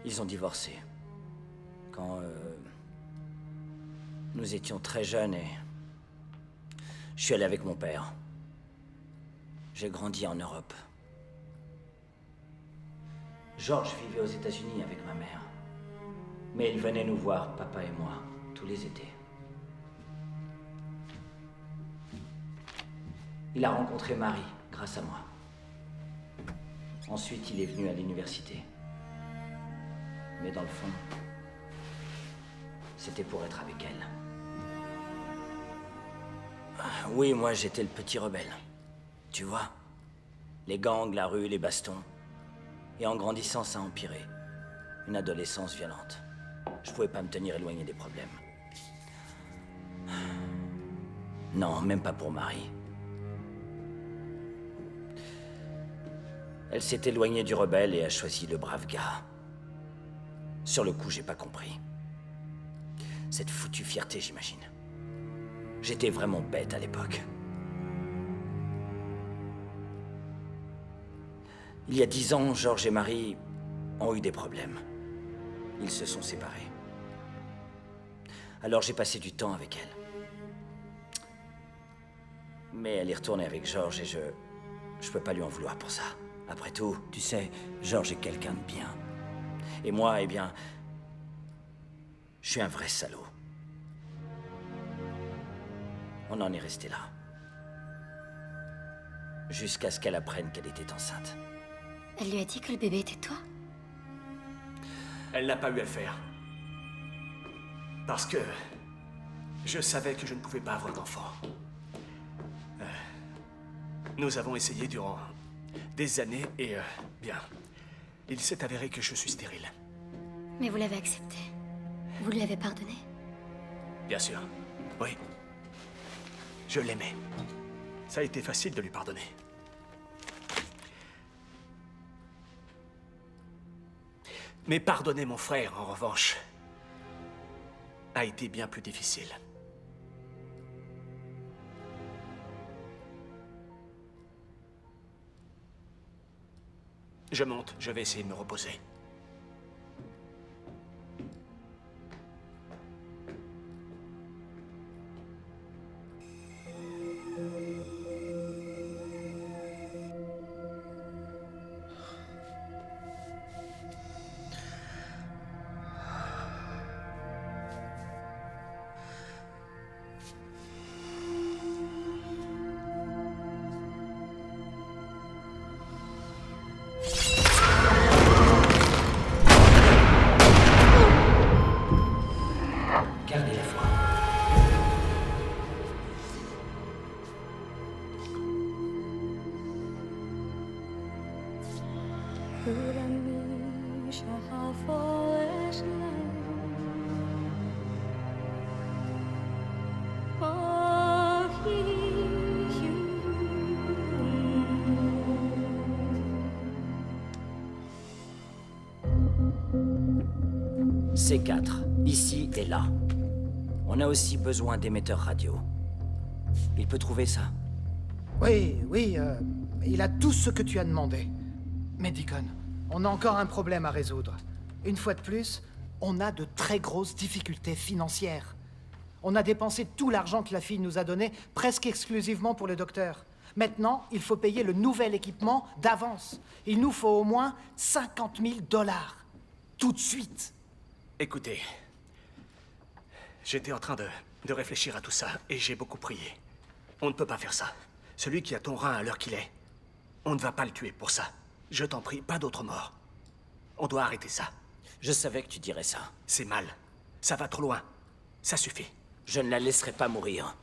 Ils ont divorcé. Quand nous étions très jeunes et je suis allé avec mon père. J'ai grandi en Europe. George vivait aux États-Unis avec ma mère. Mais il venait nous voir, papa et moi, tous les étés. Il a rencontré Marie, grâce à moi. Ensuite, il est venu à l'université. Mais dans le fond, c'était pour être avec elle. Oui, moi, j'étais le petit rebelle. Tu vois? Les gangs, la rue, les bastons. Et en grandissant, ça a empiré. Une adolescence violente. Je pouvais pas me tenir éloigné des problèmes. Non, même pas pour Marie. Elle s'est éloignée du rebelle et a choisi le brave gars. Sur le coup, j'ai pas compris. Cette foutue fierté, j'imagine. J'étais vraiment bête à l'époque. Il y a 10 ans, George et Marie ont eu des problèmes. Ils se sont séparés. Alors j'ai passé du temps avec elle. Mais elle est retournée avec George et je peux pas lui en vouloir pour ça. Après tout, tu sais, George est quelqu'un de bien. Et moi, eh bien, je suis un vrai salaud. On en est resté là. Jusqu'à ce qu'elle apprenne qu'elle était enceinte. Elle lui a dit que le bébé était toi? Elle n'a pas eu à le faire. Parce que je savais que je ne pouvais pas avoir d'enfant. Nous avons essayé durant des années et, bien, il s'est avéré que je suis stérile. Mais vous l'avez accepté. Vous lui avez pardonné? Bien sûr, oui. Je l'aimais. Ça a été facile de lui pardonner. Mais pardonner mon frère, en revanche, a été bien plus difficile. Je monte, je vais essayer de me reposer. Gardez la foi. C4, ici et là. On a aussi besoin d'émetteurs radio. Il peut trouver ça. Oui, il a tout ce que tu as demandé. Mais Deacon, on a encore un problème à résoudre. Une fois de plus, on a de très grosses difficultés financières. On a dépensé tout l'argent que la fille nous a donné, presque exclusivement pour le docteur. Maintenant, il faut payer le nouvel équipement d'avance. Il nous faut au moins 50 000 $. Tout de suite. Écoutez, j'étais en train de réfléchir à tout ça et j'ai beaucoup prié. On ne peut pas faire ça. Celui qui a ton rein à l'heure qu'il est, on ne va pas le tuer pour ça. Je t'en prie, pas d'autre mort. On doit arrêter ça. Je savais que tu dirais ça. C'est mal. Ça va trop loin. Ça suffit. Je ne la laisserai pas mourir.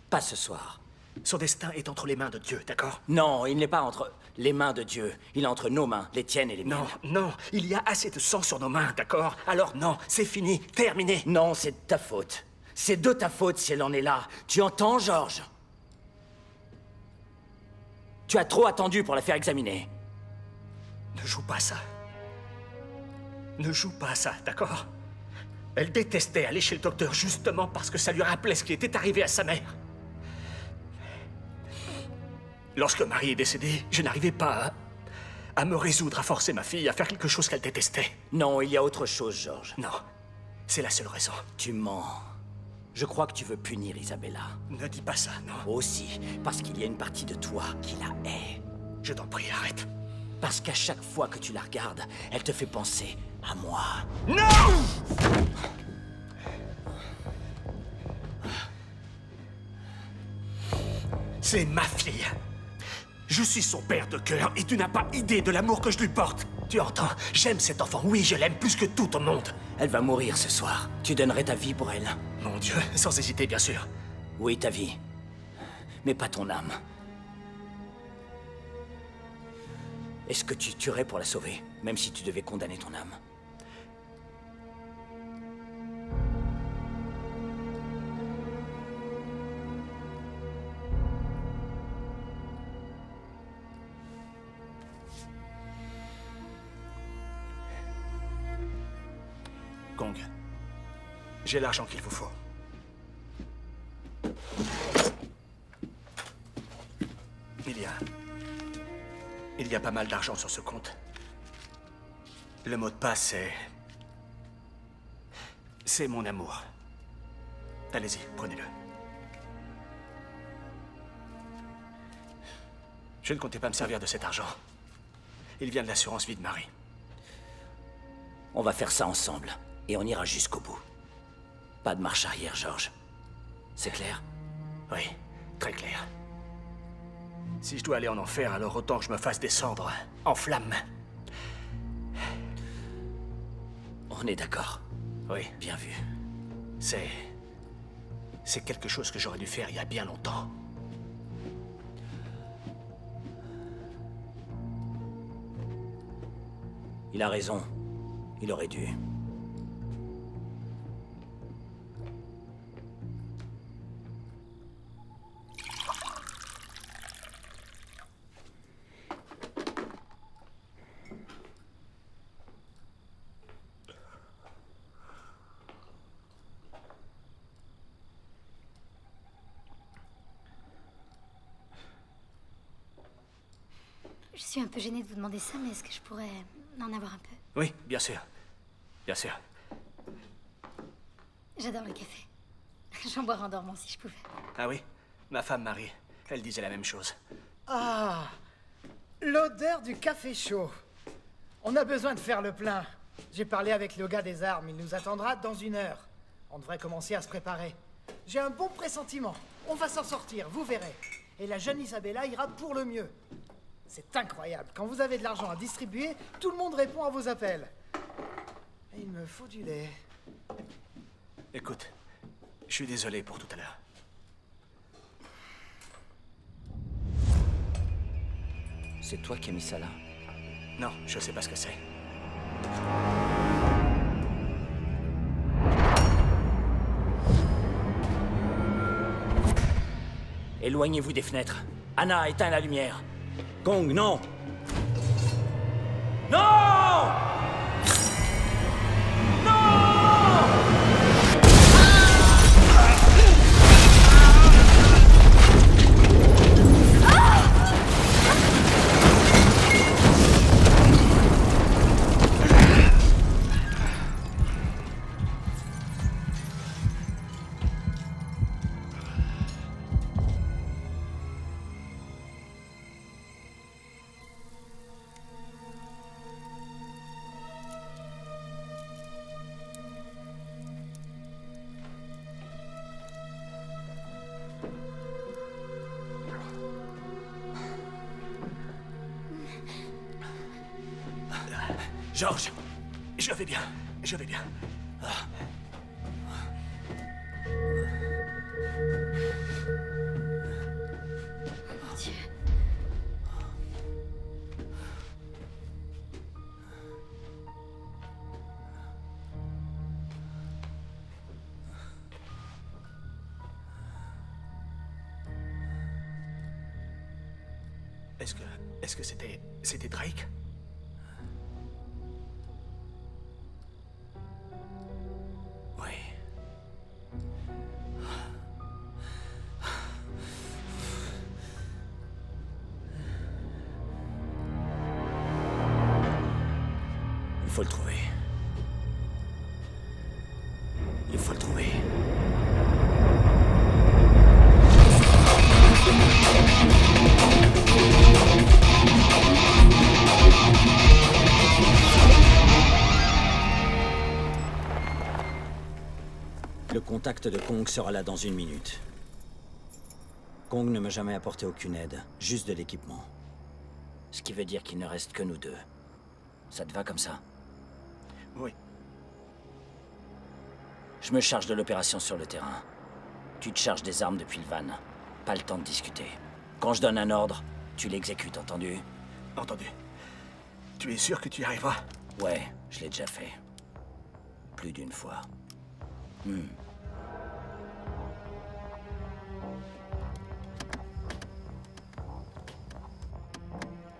Pas ce soir. Son destin est entre les mains de Dieu, d'accord? Non, il n'est pas entre les mains de Dieu. Il est entre nos mains, les tiennes et les miennes. Non, il y a assez de sang sur nos mains, d'accord? Alors non, c'est fini, terminé. Non, c'est de ta faute. C'est de ta faute si elle en est là. Tu entends, George? Tu as trop attendu pour la faire examiner. Ne joue pas ça. Ne joue pas ça, d'accord? Elle détestait aller chez le docteur justement parce que ça lui rappelait ce qui était arrivé à sa mère. Lorsque Marie est décédée, je n'arrivais pas à me résoudre à forcer ma fille à faire quelque chose qu'elle détestait. Non, il y a autre chose, George. Non, c'est la seule raison. Tu mens. Je crois que tu veux punir Isabella. Ne dis pas ça, non. Aussi, parce qu'il y a une partie de toi qui la hait. Je t'en prie, arrête. Parce qu'à chaque fois que tu la regardes, elle te fait penser à moi. Non! C'est ma fille. Je suis son père de cœur et tu n'as pas idée de l'amour que je lui porte. Tu entends? J'aime cet enfant. Oui, je l'aime plus que tout au monde. Elle va mourir ce soir. Tu donnerais ta vie pour elle? Mon Dieu, sans hésiter, bien sûr. Oui, ta vie. Mais pas ton âme. Est-ce que tu tuerais pour la sauver, même si tu devais condamner ton âme? Kong, j'ai l'argent qu'il vous faut. Il y a pas mal d'argent sur ce compte. Le mot de passe, c'est mon amour. Allez-y, prenez-le. Je ne comptais pas me servir de cet argent. Il vient de l'assurance vie de Marie. On va faire ça ensemble, et on ira jusqu'au bout. Pas de marche arrière, George. C'est clair? Oui, très clair. Si je dois aller en enfer, alors autant que je me fasse descendre en flammes. On est d'accord. Oui. Bien vu. C'est quelque chose que j'aurais dû faire il y a bien longtemps. Il a raison. Il aurait dû. Je suis un peu gênée de vous demander ça, mais est-ce que je pourrais en avoir un peu? Oui, bien sûr. Bien sûr. J'adore le café. J'en boirais en dormant si je pouvais. Ah oui? Ma femme Marie, elle disait la même chose. Ah, l'odeur du café chaud. On a besoin de faire le plein. J'ai parlé avec le gars des armes, il nous attendra dans 1 heure. On devrait commencer à se préparer. J'ai un bon pressentiment. On va s'en sortir, vous verrez. Et la jeune Isabella ira pour le mieux. C'est incroyable. Quand vous avez de l'argent à distribuer, tout le monde répond à vos appels. Et il me faut du lait. Écoute, je suis désolé pour tout à l'heure. C'est toi qui as mis ça là? Non, je sais pas ce que c'est. Éloignez-vous des fenêtres. Anna, éteins la lumière. Kong, non! Non! George, je vais bien. Je vais bien. Mon Dieu. Est-ce que c'était Drake? Oui. Il faut le trouver. Il faut le trouver. Le contact de Kong sera là dans 1 minute. Kong ne m'a jamais apporté aucune aide, juste de l'équipement. Ce qui veut dire qu'il ne reste que nous deux. Ça te va comme ça? Oui. Je me charge de l'opération sur le terrain. Tu te charges des armes depuis le van. Pas le temps de discuter. Quand je donne un ordre, tu l'exécutes, entendu? Entendu. Tu es sûr que tu y arriveras? Ouais, je l'ai déjà fait. Plus d'une fois.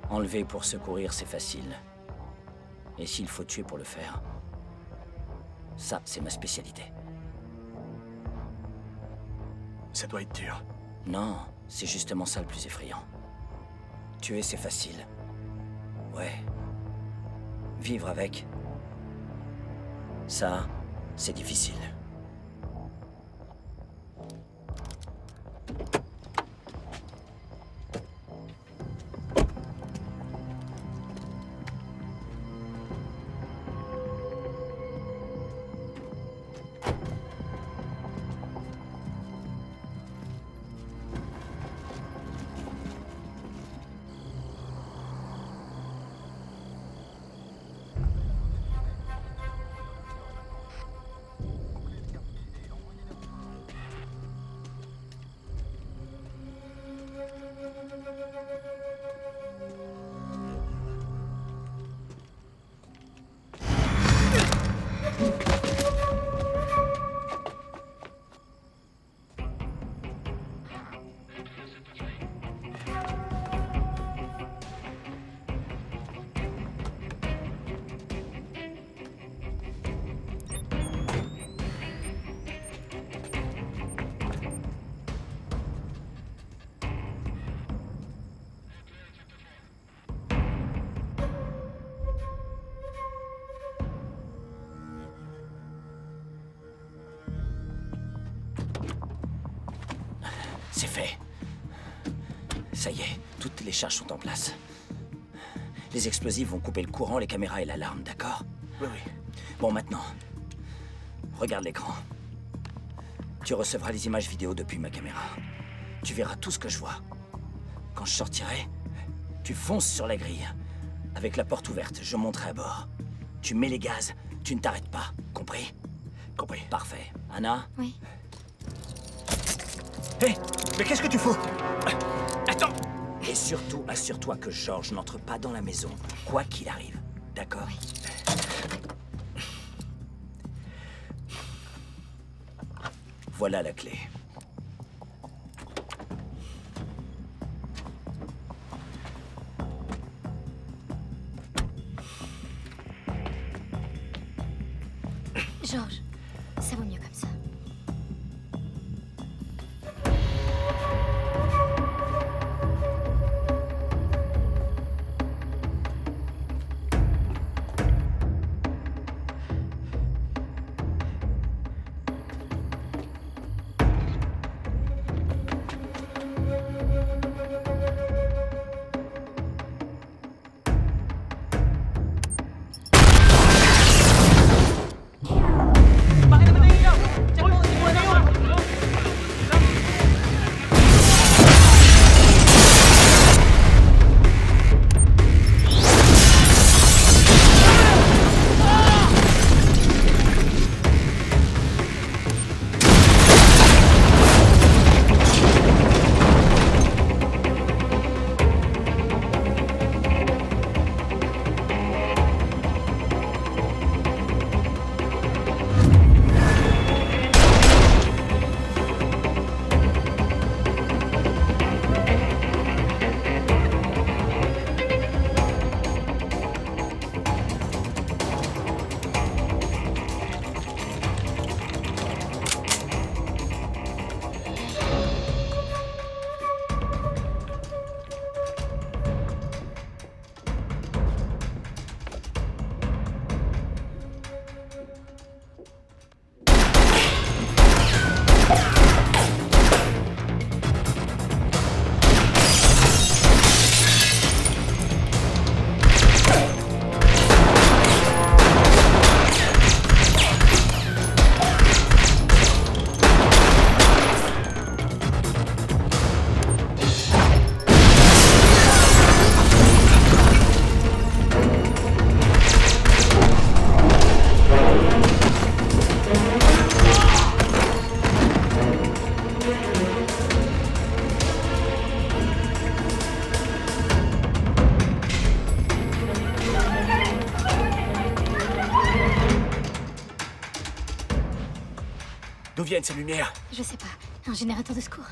Enlever pour secourir, c'est facile. Et s'il faut tuer pour le faire, ça, c'est ma spécialité. Ça doit être dur. Non, c'est justement ça le plus effrayant. Tuer, c'est facile. Ouais. Vivre avec, ça, c'est difficile. C'est fait. Ça y est, toutes les charges sont en place. Les explosifs vont couper le courant, les caméras et l'alarme, d'accord? Oui, oui. Bon, maintenant, regarde l'écran. Tu recevras les images vidéo depuis ma caméra. Tu verras tout ce que je vois. Quand je sortirai, tu fonces sur la grille. Avec la porte ouverte, je monterai à bord. Tu mets les gaz, tu ne t'arrêtes pas. Compris? Compris. Parfait. Anna? Oui. Hé, mais qu'est-ce que tu fous? Attends! Et surtout, assure-toi que George n'entre pas dans la maison, quoi qu'il arrive. D'accord? Voilà la clé. George, ça vaut mieux comme ça. D'où viennent ces lumières? Je sais pas. Un générateur de secours.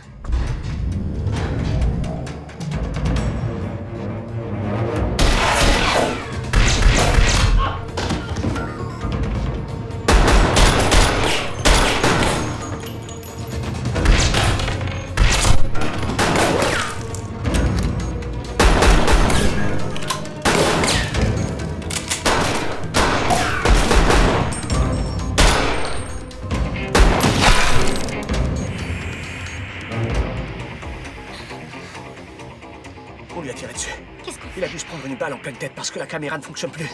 On lui a tiré dessus. Qu'est-ce qu'on Il a dû se prendre une balle en pleine tête parce que la caméra ne fonctionne plus.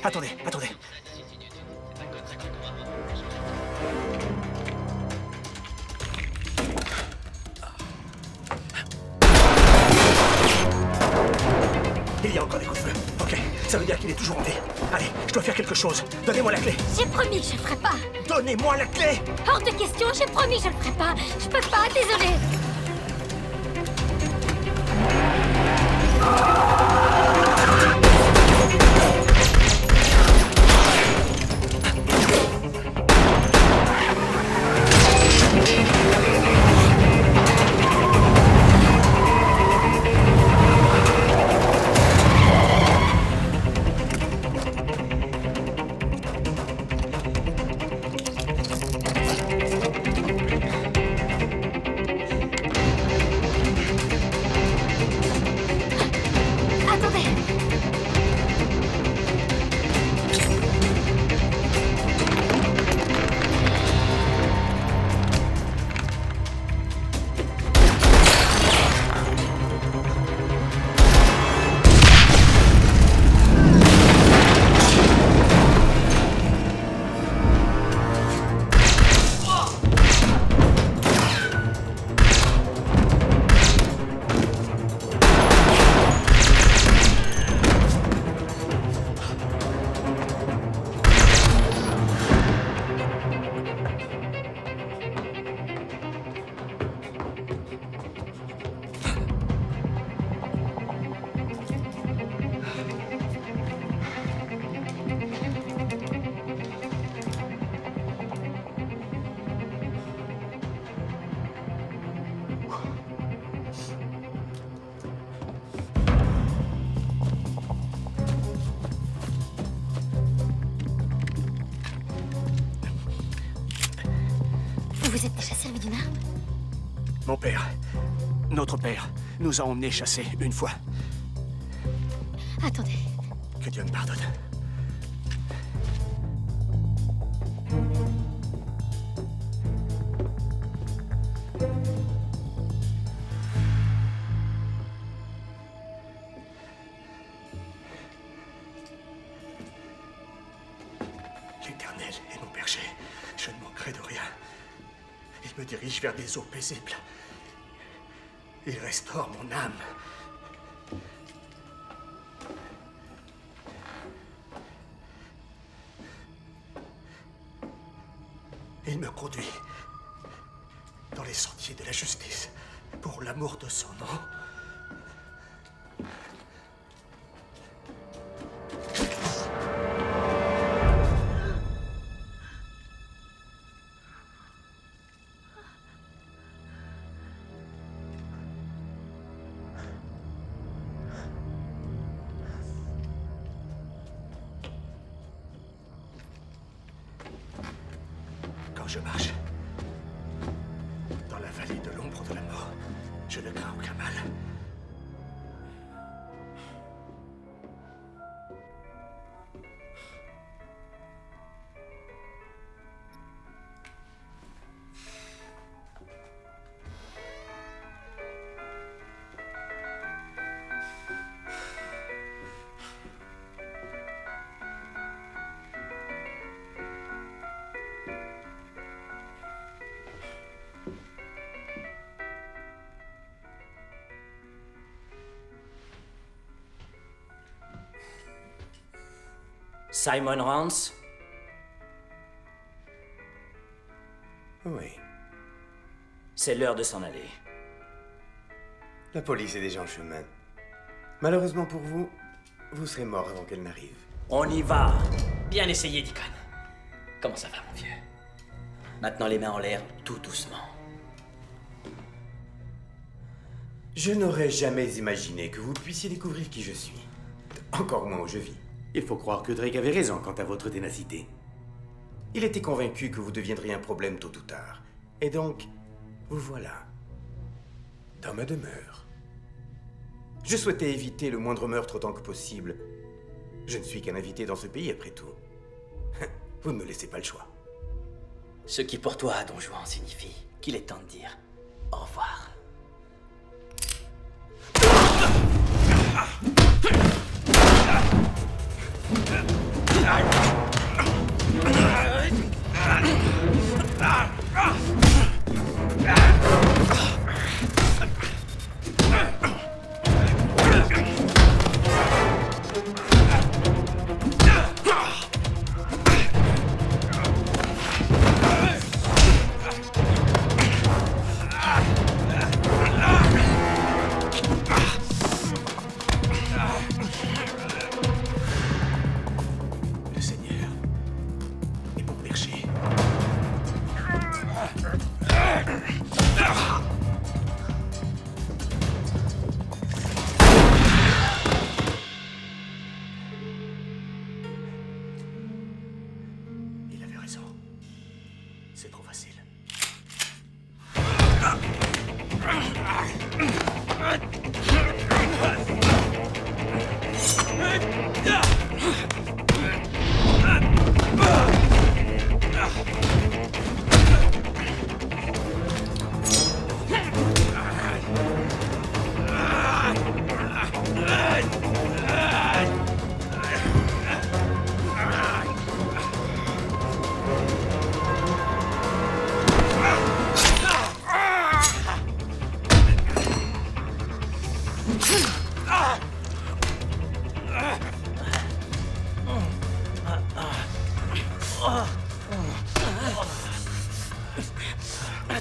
Attendez, attendez. Il y a encore des coups de feu. Ok, ça veut dire qu'il est toujours en vie. Allez, je dois faire quelque chose. Donnez-moi la clé. J'ai promis que je le ferai pas. Donnez-moi la clé. Hors de question, j'ai promis que je le ferai pas. Je peux pas, désolé. Vous êtes déjà servi d'une arme? Mon père, notre père, nous a emmenés chasser une fois. Attendez. Que Dieu me pardonne. L'Éternel est mon berger. Je ne manquerai de rien. Il me dirige vers des eaux paisibles. Il restaure mon âme. Il me conduit dans les sentiers de la justice pour l'amour de son nom. Quand je marche dans la vallée de l'ombre de la mort, je ne crains aucun mal. Simon Rance? Oui. C'est l'heure de s'en aller. La police est déjà en chemin. Malheureusement pour vous, vous serez mort avant qu'elle n'arrive. On y va! Bien essayé, Deacon. Comment ça va, mon vieux? Maintenant les mains en l'air, tout doucement. Je n'aurais jamais imaginé que vous puissiez découvrir qui je suis. Encore moins où je vis. Il faut croire que Drake avait raison quant à votre ténacité. Il était convaincu que vous deviendriez un problème tôt ou tard. Et donc, vous voilà. Dans ma demeure. Je souhaitais éviter le moindre meurtre autant que possible. Je ne suis qu'un invité dans ce pays, après tout. Vous ne me laissez pas le choix. Ce qui pour toi, Don Juan, signifie qu'il est temps de dire au revoir. Le Seigneur est mon berger. Il avait raison. C'est trop facile.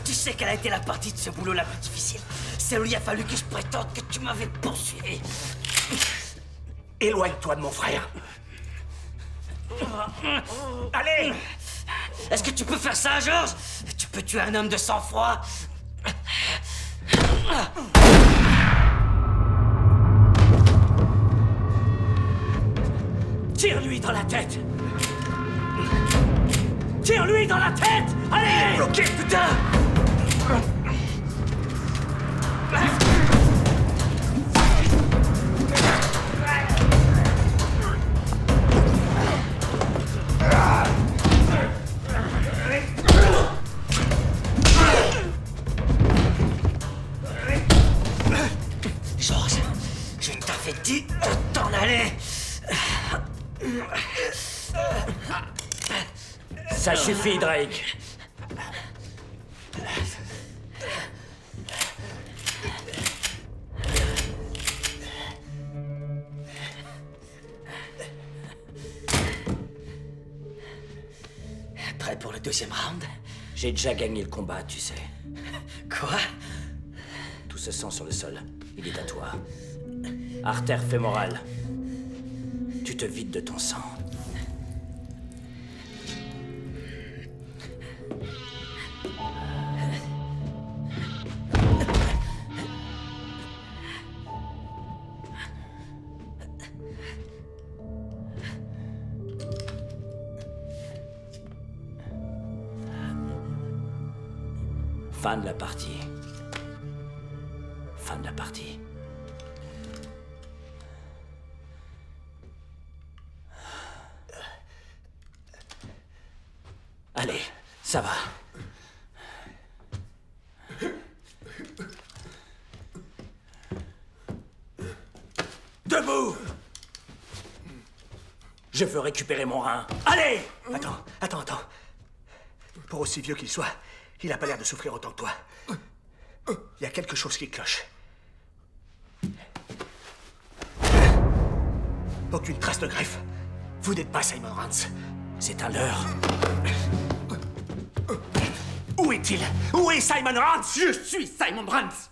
Tu sais quelle a été la partie de ce boulot la plus difficile? Celle où il a fallu que je prétende que tu m'avais poursuivi. Éloigne-toi de mon frère. Allez! Est-ce que tu peux faire ça, Georges? Tu peux tuer un homme de sang-froid? Tire-lui dans la tête! Tire-lui dans la tête! Allez! Bloqué, putain! Georges, je t'avais dit de t'en aller! Ça suffit, Drake. Prêt pour le deuxième round? J'ai déjà gagné le combat, tu sais. Quoi? Tout ce sang sur le sol, il est à toi. Artère fémorale. Tu te vides de ton sang. Fin de la partie. Fin de la partie. Allez, ça va. Debout! Je veux récupérer mon rein. Allez! Attends. Pour aussi vieux qu'il soit, il a pas l'air de souffrir autant que toi. Il y a quelque chose qui cloche. Aucune trace de greffe. Vous n'êtes pas Simon Rance. C'est un leurre. Où est-il? Où est Simon Rance? Je suis Simon Rance.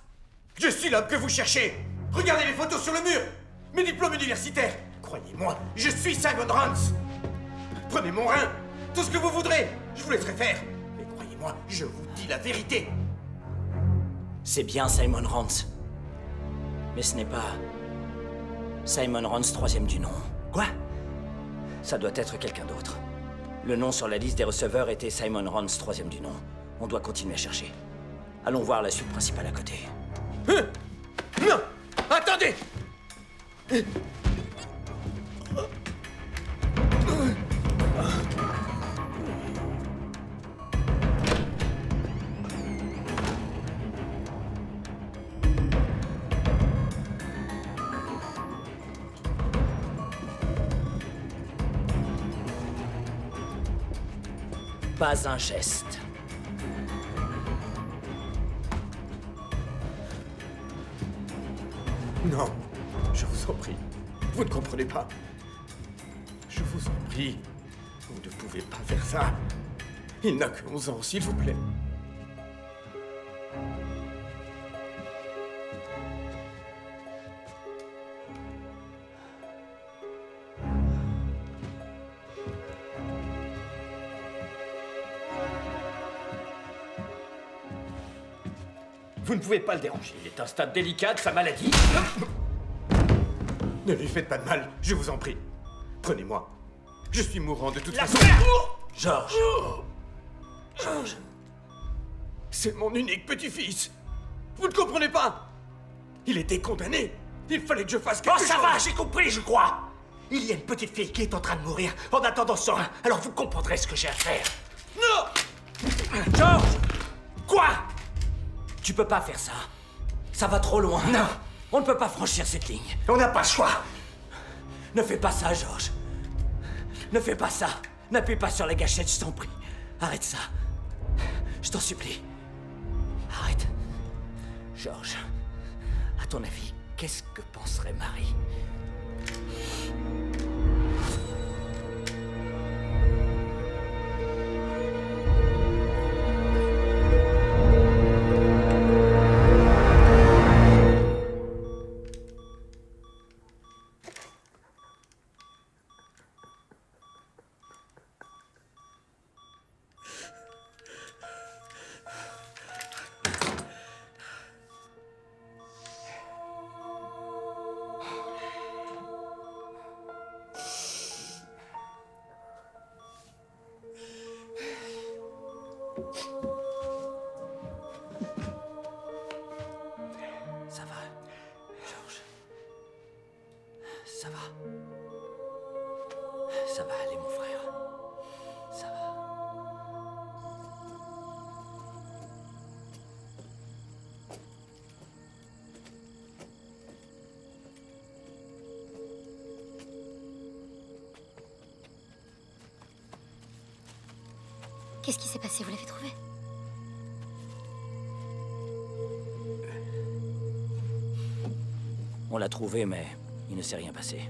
Je suis l'homme que vous cherchez. Regardez les photos sur le mur. Mes diplômes universitaires. Croyez-moi, je suis Simon Rance. Prenez mon rein. Tout ce que vous voudrez. Je vous laisserai faire. Mais croyez-moi, Écoutez-moi, je vous dis la vérité. C'est bien Simon Rance. Mais ce n'est pas... Simon Rance, troisième du nom. Quoi? Ça doit être quelqu'un d'autre. Le nom sur la liste des receveurs était Simon Rance, troisième du nom. On doit continuer à chercher. Allons voir la suite principale à côté. Non! Attendez! Pas un geste. Non, je vous en prie. Vous ne comprenez pas. Je vous en prie. Vous ne pouvez pas faire ça. Il n'a que 11 ans, s'il vous plaît. Vous ne pouvez pas le déranger. Il est à un stade délicat de sa maladie. Ne lui faites pas de mal, je vous en prie. Prenez-moi. Je suis mourant de toute façon. George. George. C'est mon unique petit-fils. Vous ne comprenez pas? Il était condamné. Il fallait que je fasse quelque chose. Oh, ça va, j'ai compris, je crois. Il y a une petite fille qui est en train de mourir en attendant son rein. Alors vous comprendrez ce que j'ai à faire. Non! George! Quoi? Tu peux pas faire ça. Ça va trop loin. Non. On ne peut pas franchir cette ligne. On n'a pas le choix. Ne fais pas ça, George. Ne fais pas ça. N'appuie pas sur la gâchette, je t'en prie. Arrête ça. Je t'en supplie. Arrête. George, à ton avis, qu'est-ce que penserait Marie? Ça va, George. Ça va. Ça va aller, mon frère. Ça va. Qu'est-ce qui s'est passé? Vous l'avez trouvé? On l'a trouvé, mais il ne s'est rien passé.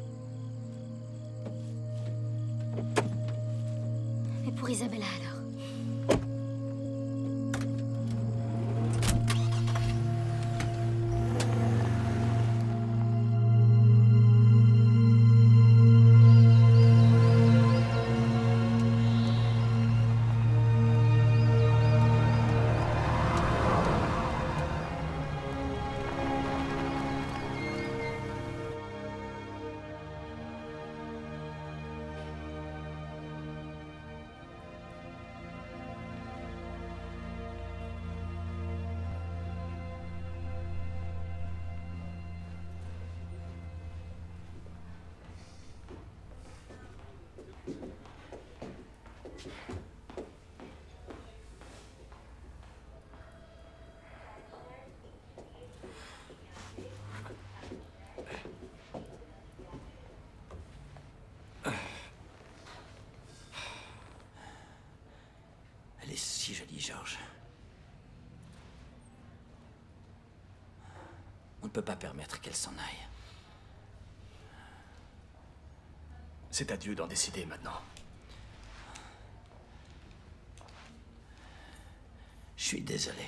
Mais pour Isabella, alors? Elle est si jolie, George. On ne peut pas permettre qu'elle s'en aille. C'est à Dieu d'en décider maintenant. Je suis désolé.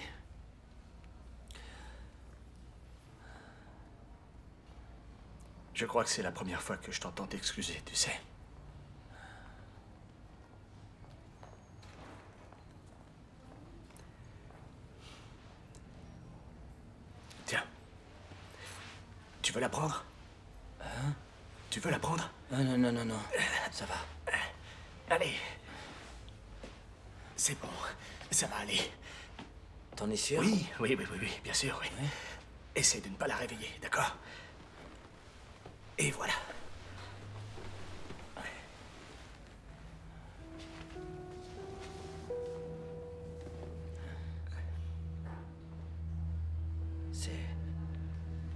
Je crois que c'est la première fois que je t'entends t'excuser, tu sais. Tu veux la prendre? Hein? Tu veux la prendre? Non, non, non, non. Ça va. Allez. C'est bon. Ça va aller. T'en es sûr? Oui, bien sûr, oui. Ouais. Essaye de ne pas la réveiller, d'accord? Et voilà.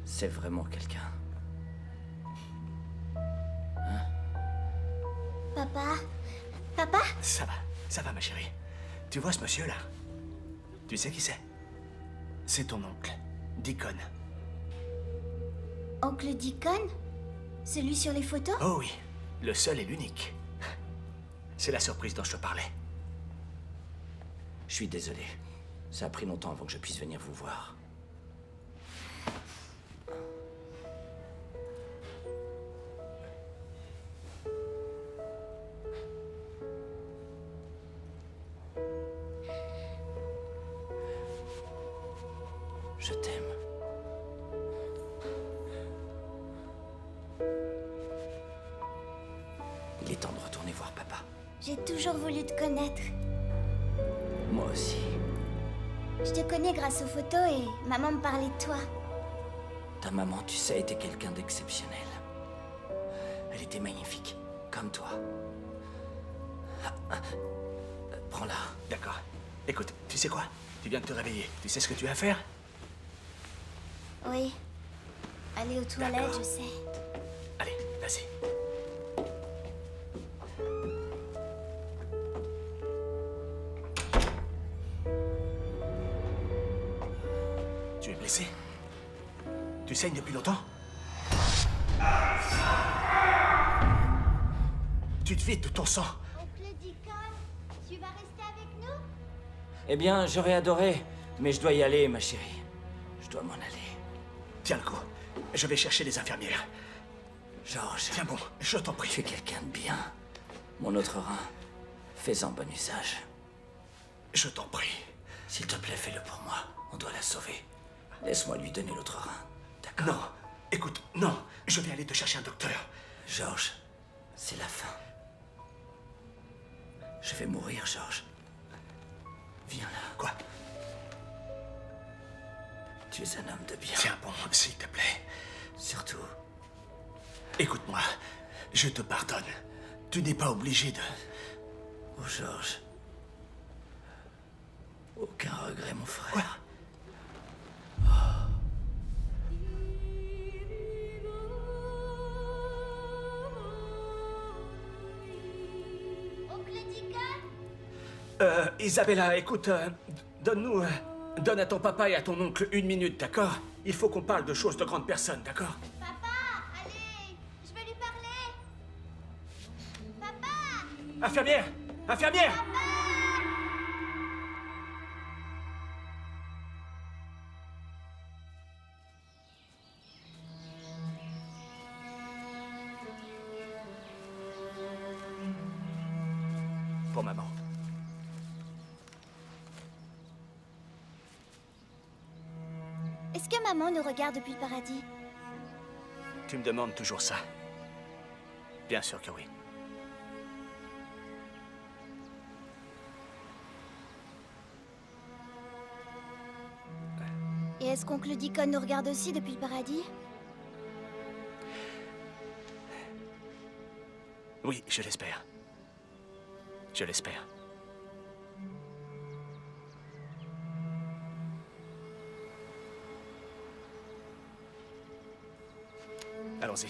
C'est vraiment quelqu'un. Papa? Papa? Ça va, ma chérie. Tu vois ce monsieur-là? Tu sais qui c'est? C'est ton oncle, Deacon. Oncle Deacon? Celui sur les photos? Oh oui, le seul et l'unique. C'est la surprise dont je te parlais. Je suis désolé. Ça a pris longtemps avant que je puisse venir vous voir. Je t'aime. Il est temps de retourner voir papa. J'ai toujours voulu te connaître. Moi aussi. Je te connais grâce aux photos et maman me parlait de toi. Ta maman, tu sais, était quelqu'un d'exceptionnel. Elle était magnifique, comme toi. Prends-la. D'accord. Écoute, tu sais quoi? Tu viens de te réveiller. Tu sais ce que tu as à faire? Oui. Aller aux toilettes, je sais. Allez, vas-y. Tu es blessé? Tu saignes depuis longtemps? Tu te vides de ton sang. Oncle Deacon, tu vas rester avec nous? Eh bien, j'aurais adoré, mais je dois y aller, ma chérie. Je dois m'en aller. Tiens le coup. Je vais chercher les infirmières. Georges. Tiens bon, je t'en prie. Tu es quelqu'un de bien. Mon autre rein, fais-en bon usage. Je t'en prie. S'il te plaît, fais-le pour moi. On doit la sauver. Laisse-moi lui donner l'autre rein. D'accord? Non. Écoute, non. Je vais aller te chercher un docteur. Georges, c'est la fin. Je vais mourir, Georges. Viens là. Quoi? Tu es un homme de bien. Tiens bon, s'il te plaît. Surtout. Écoute-moi. Je te pardonne. Tu n'es pas obligé de... Oh, Georges. Aucun regret, mon frère. Quoi? Oncle Deacon? Isabella, écoute, donne à ton papa et à ton oncle 1 minute, d'accord? Il faut qu'on parle de choses de grandes personnes, d'accord? Papa, allez, je vais lui parler. Papa! Infirmière! Infirmière! Pour maman. Est-ce que maman nous regarde depuis le paradis? Tu me demandes toujours ça. Bien sûr que oui. Et est-ce qu'oncle Deacon nous regarde aussi depuis le paradis? Oui, je l'espère. Je l'espère. Allons-y.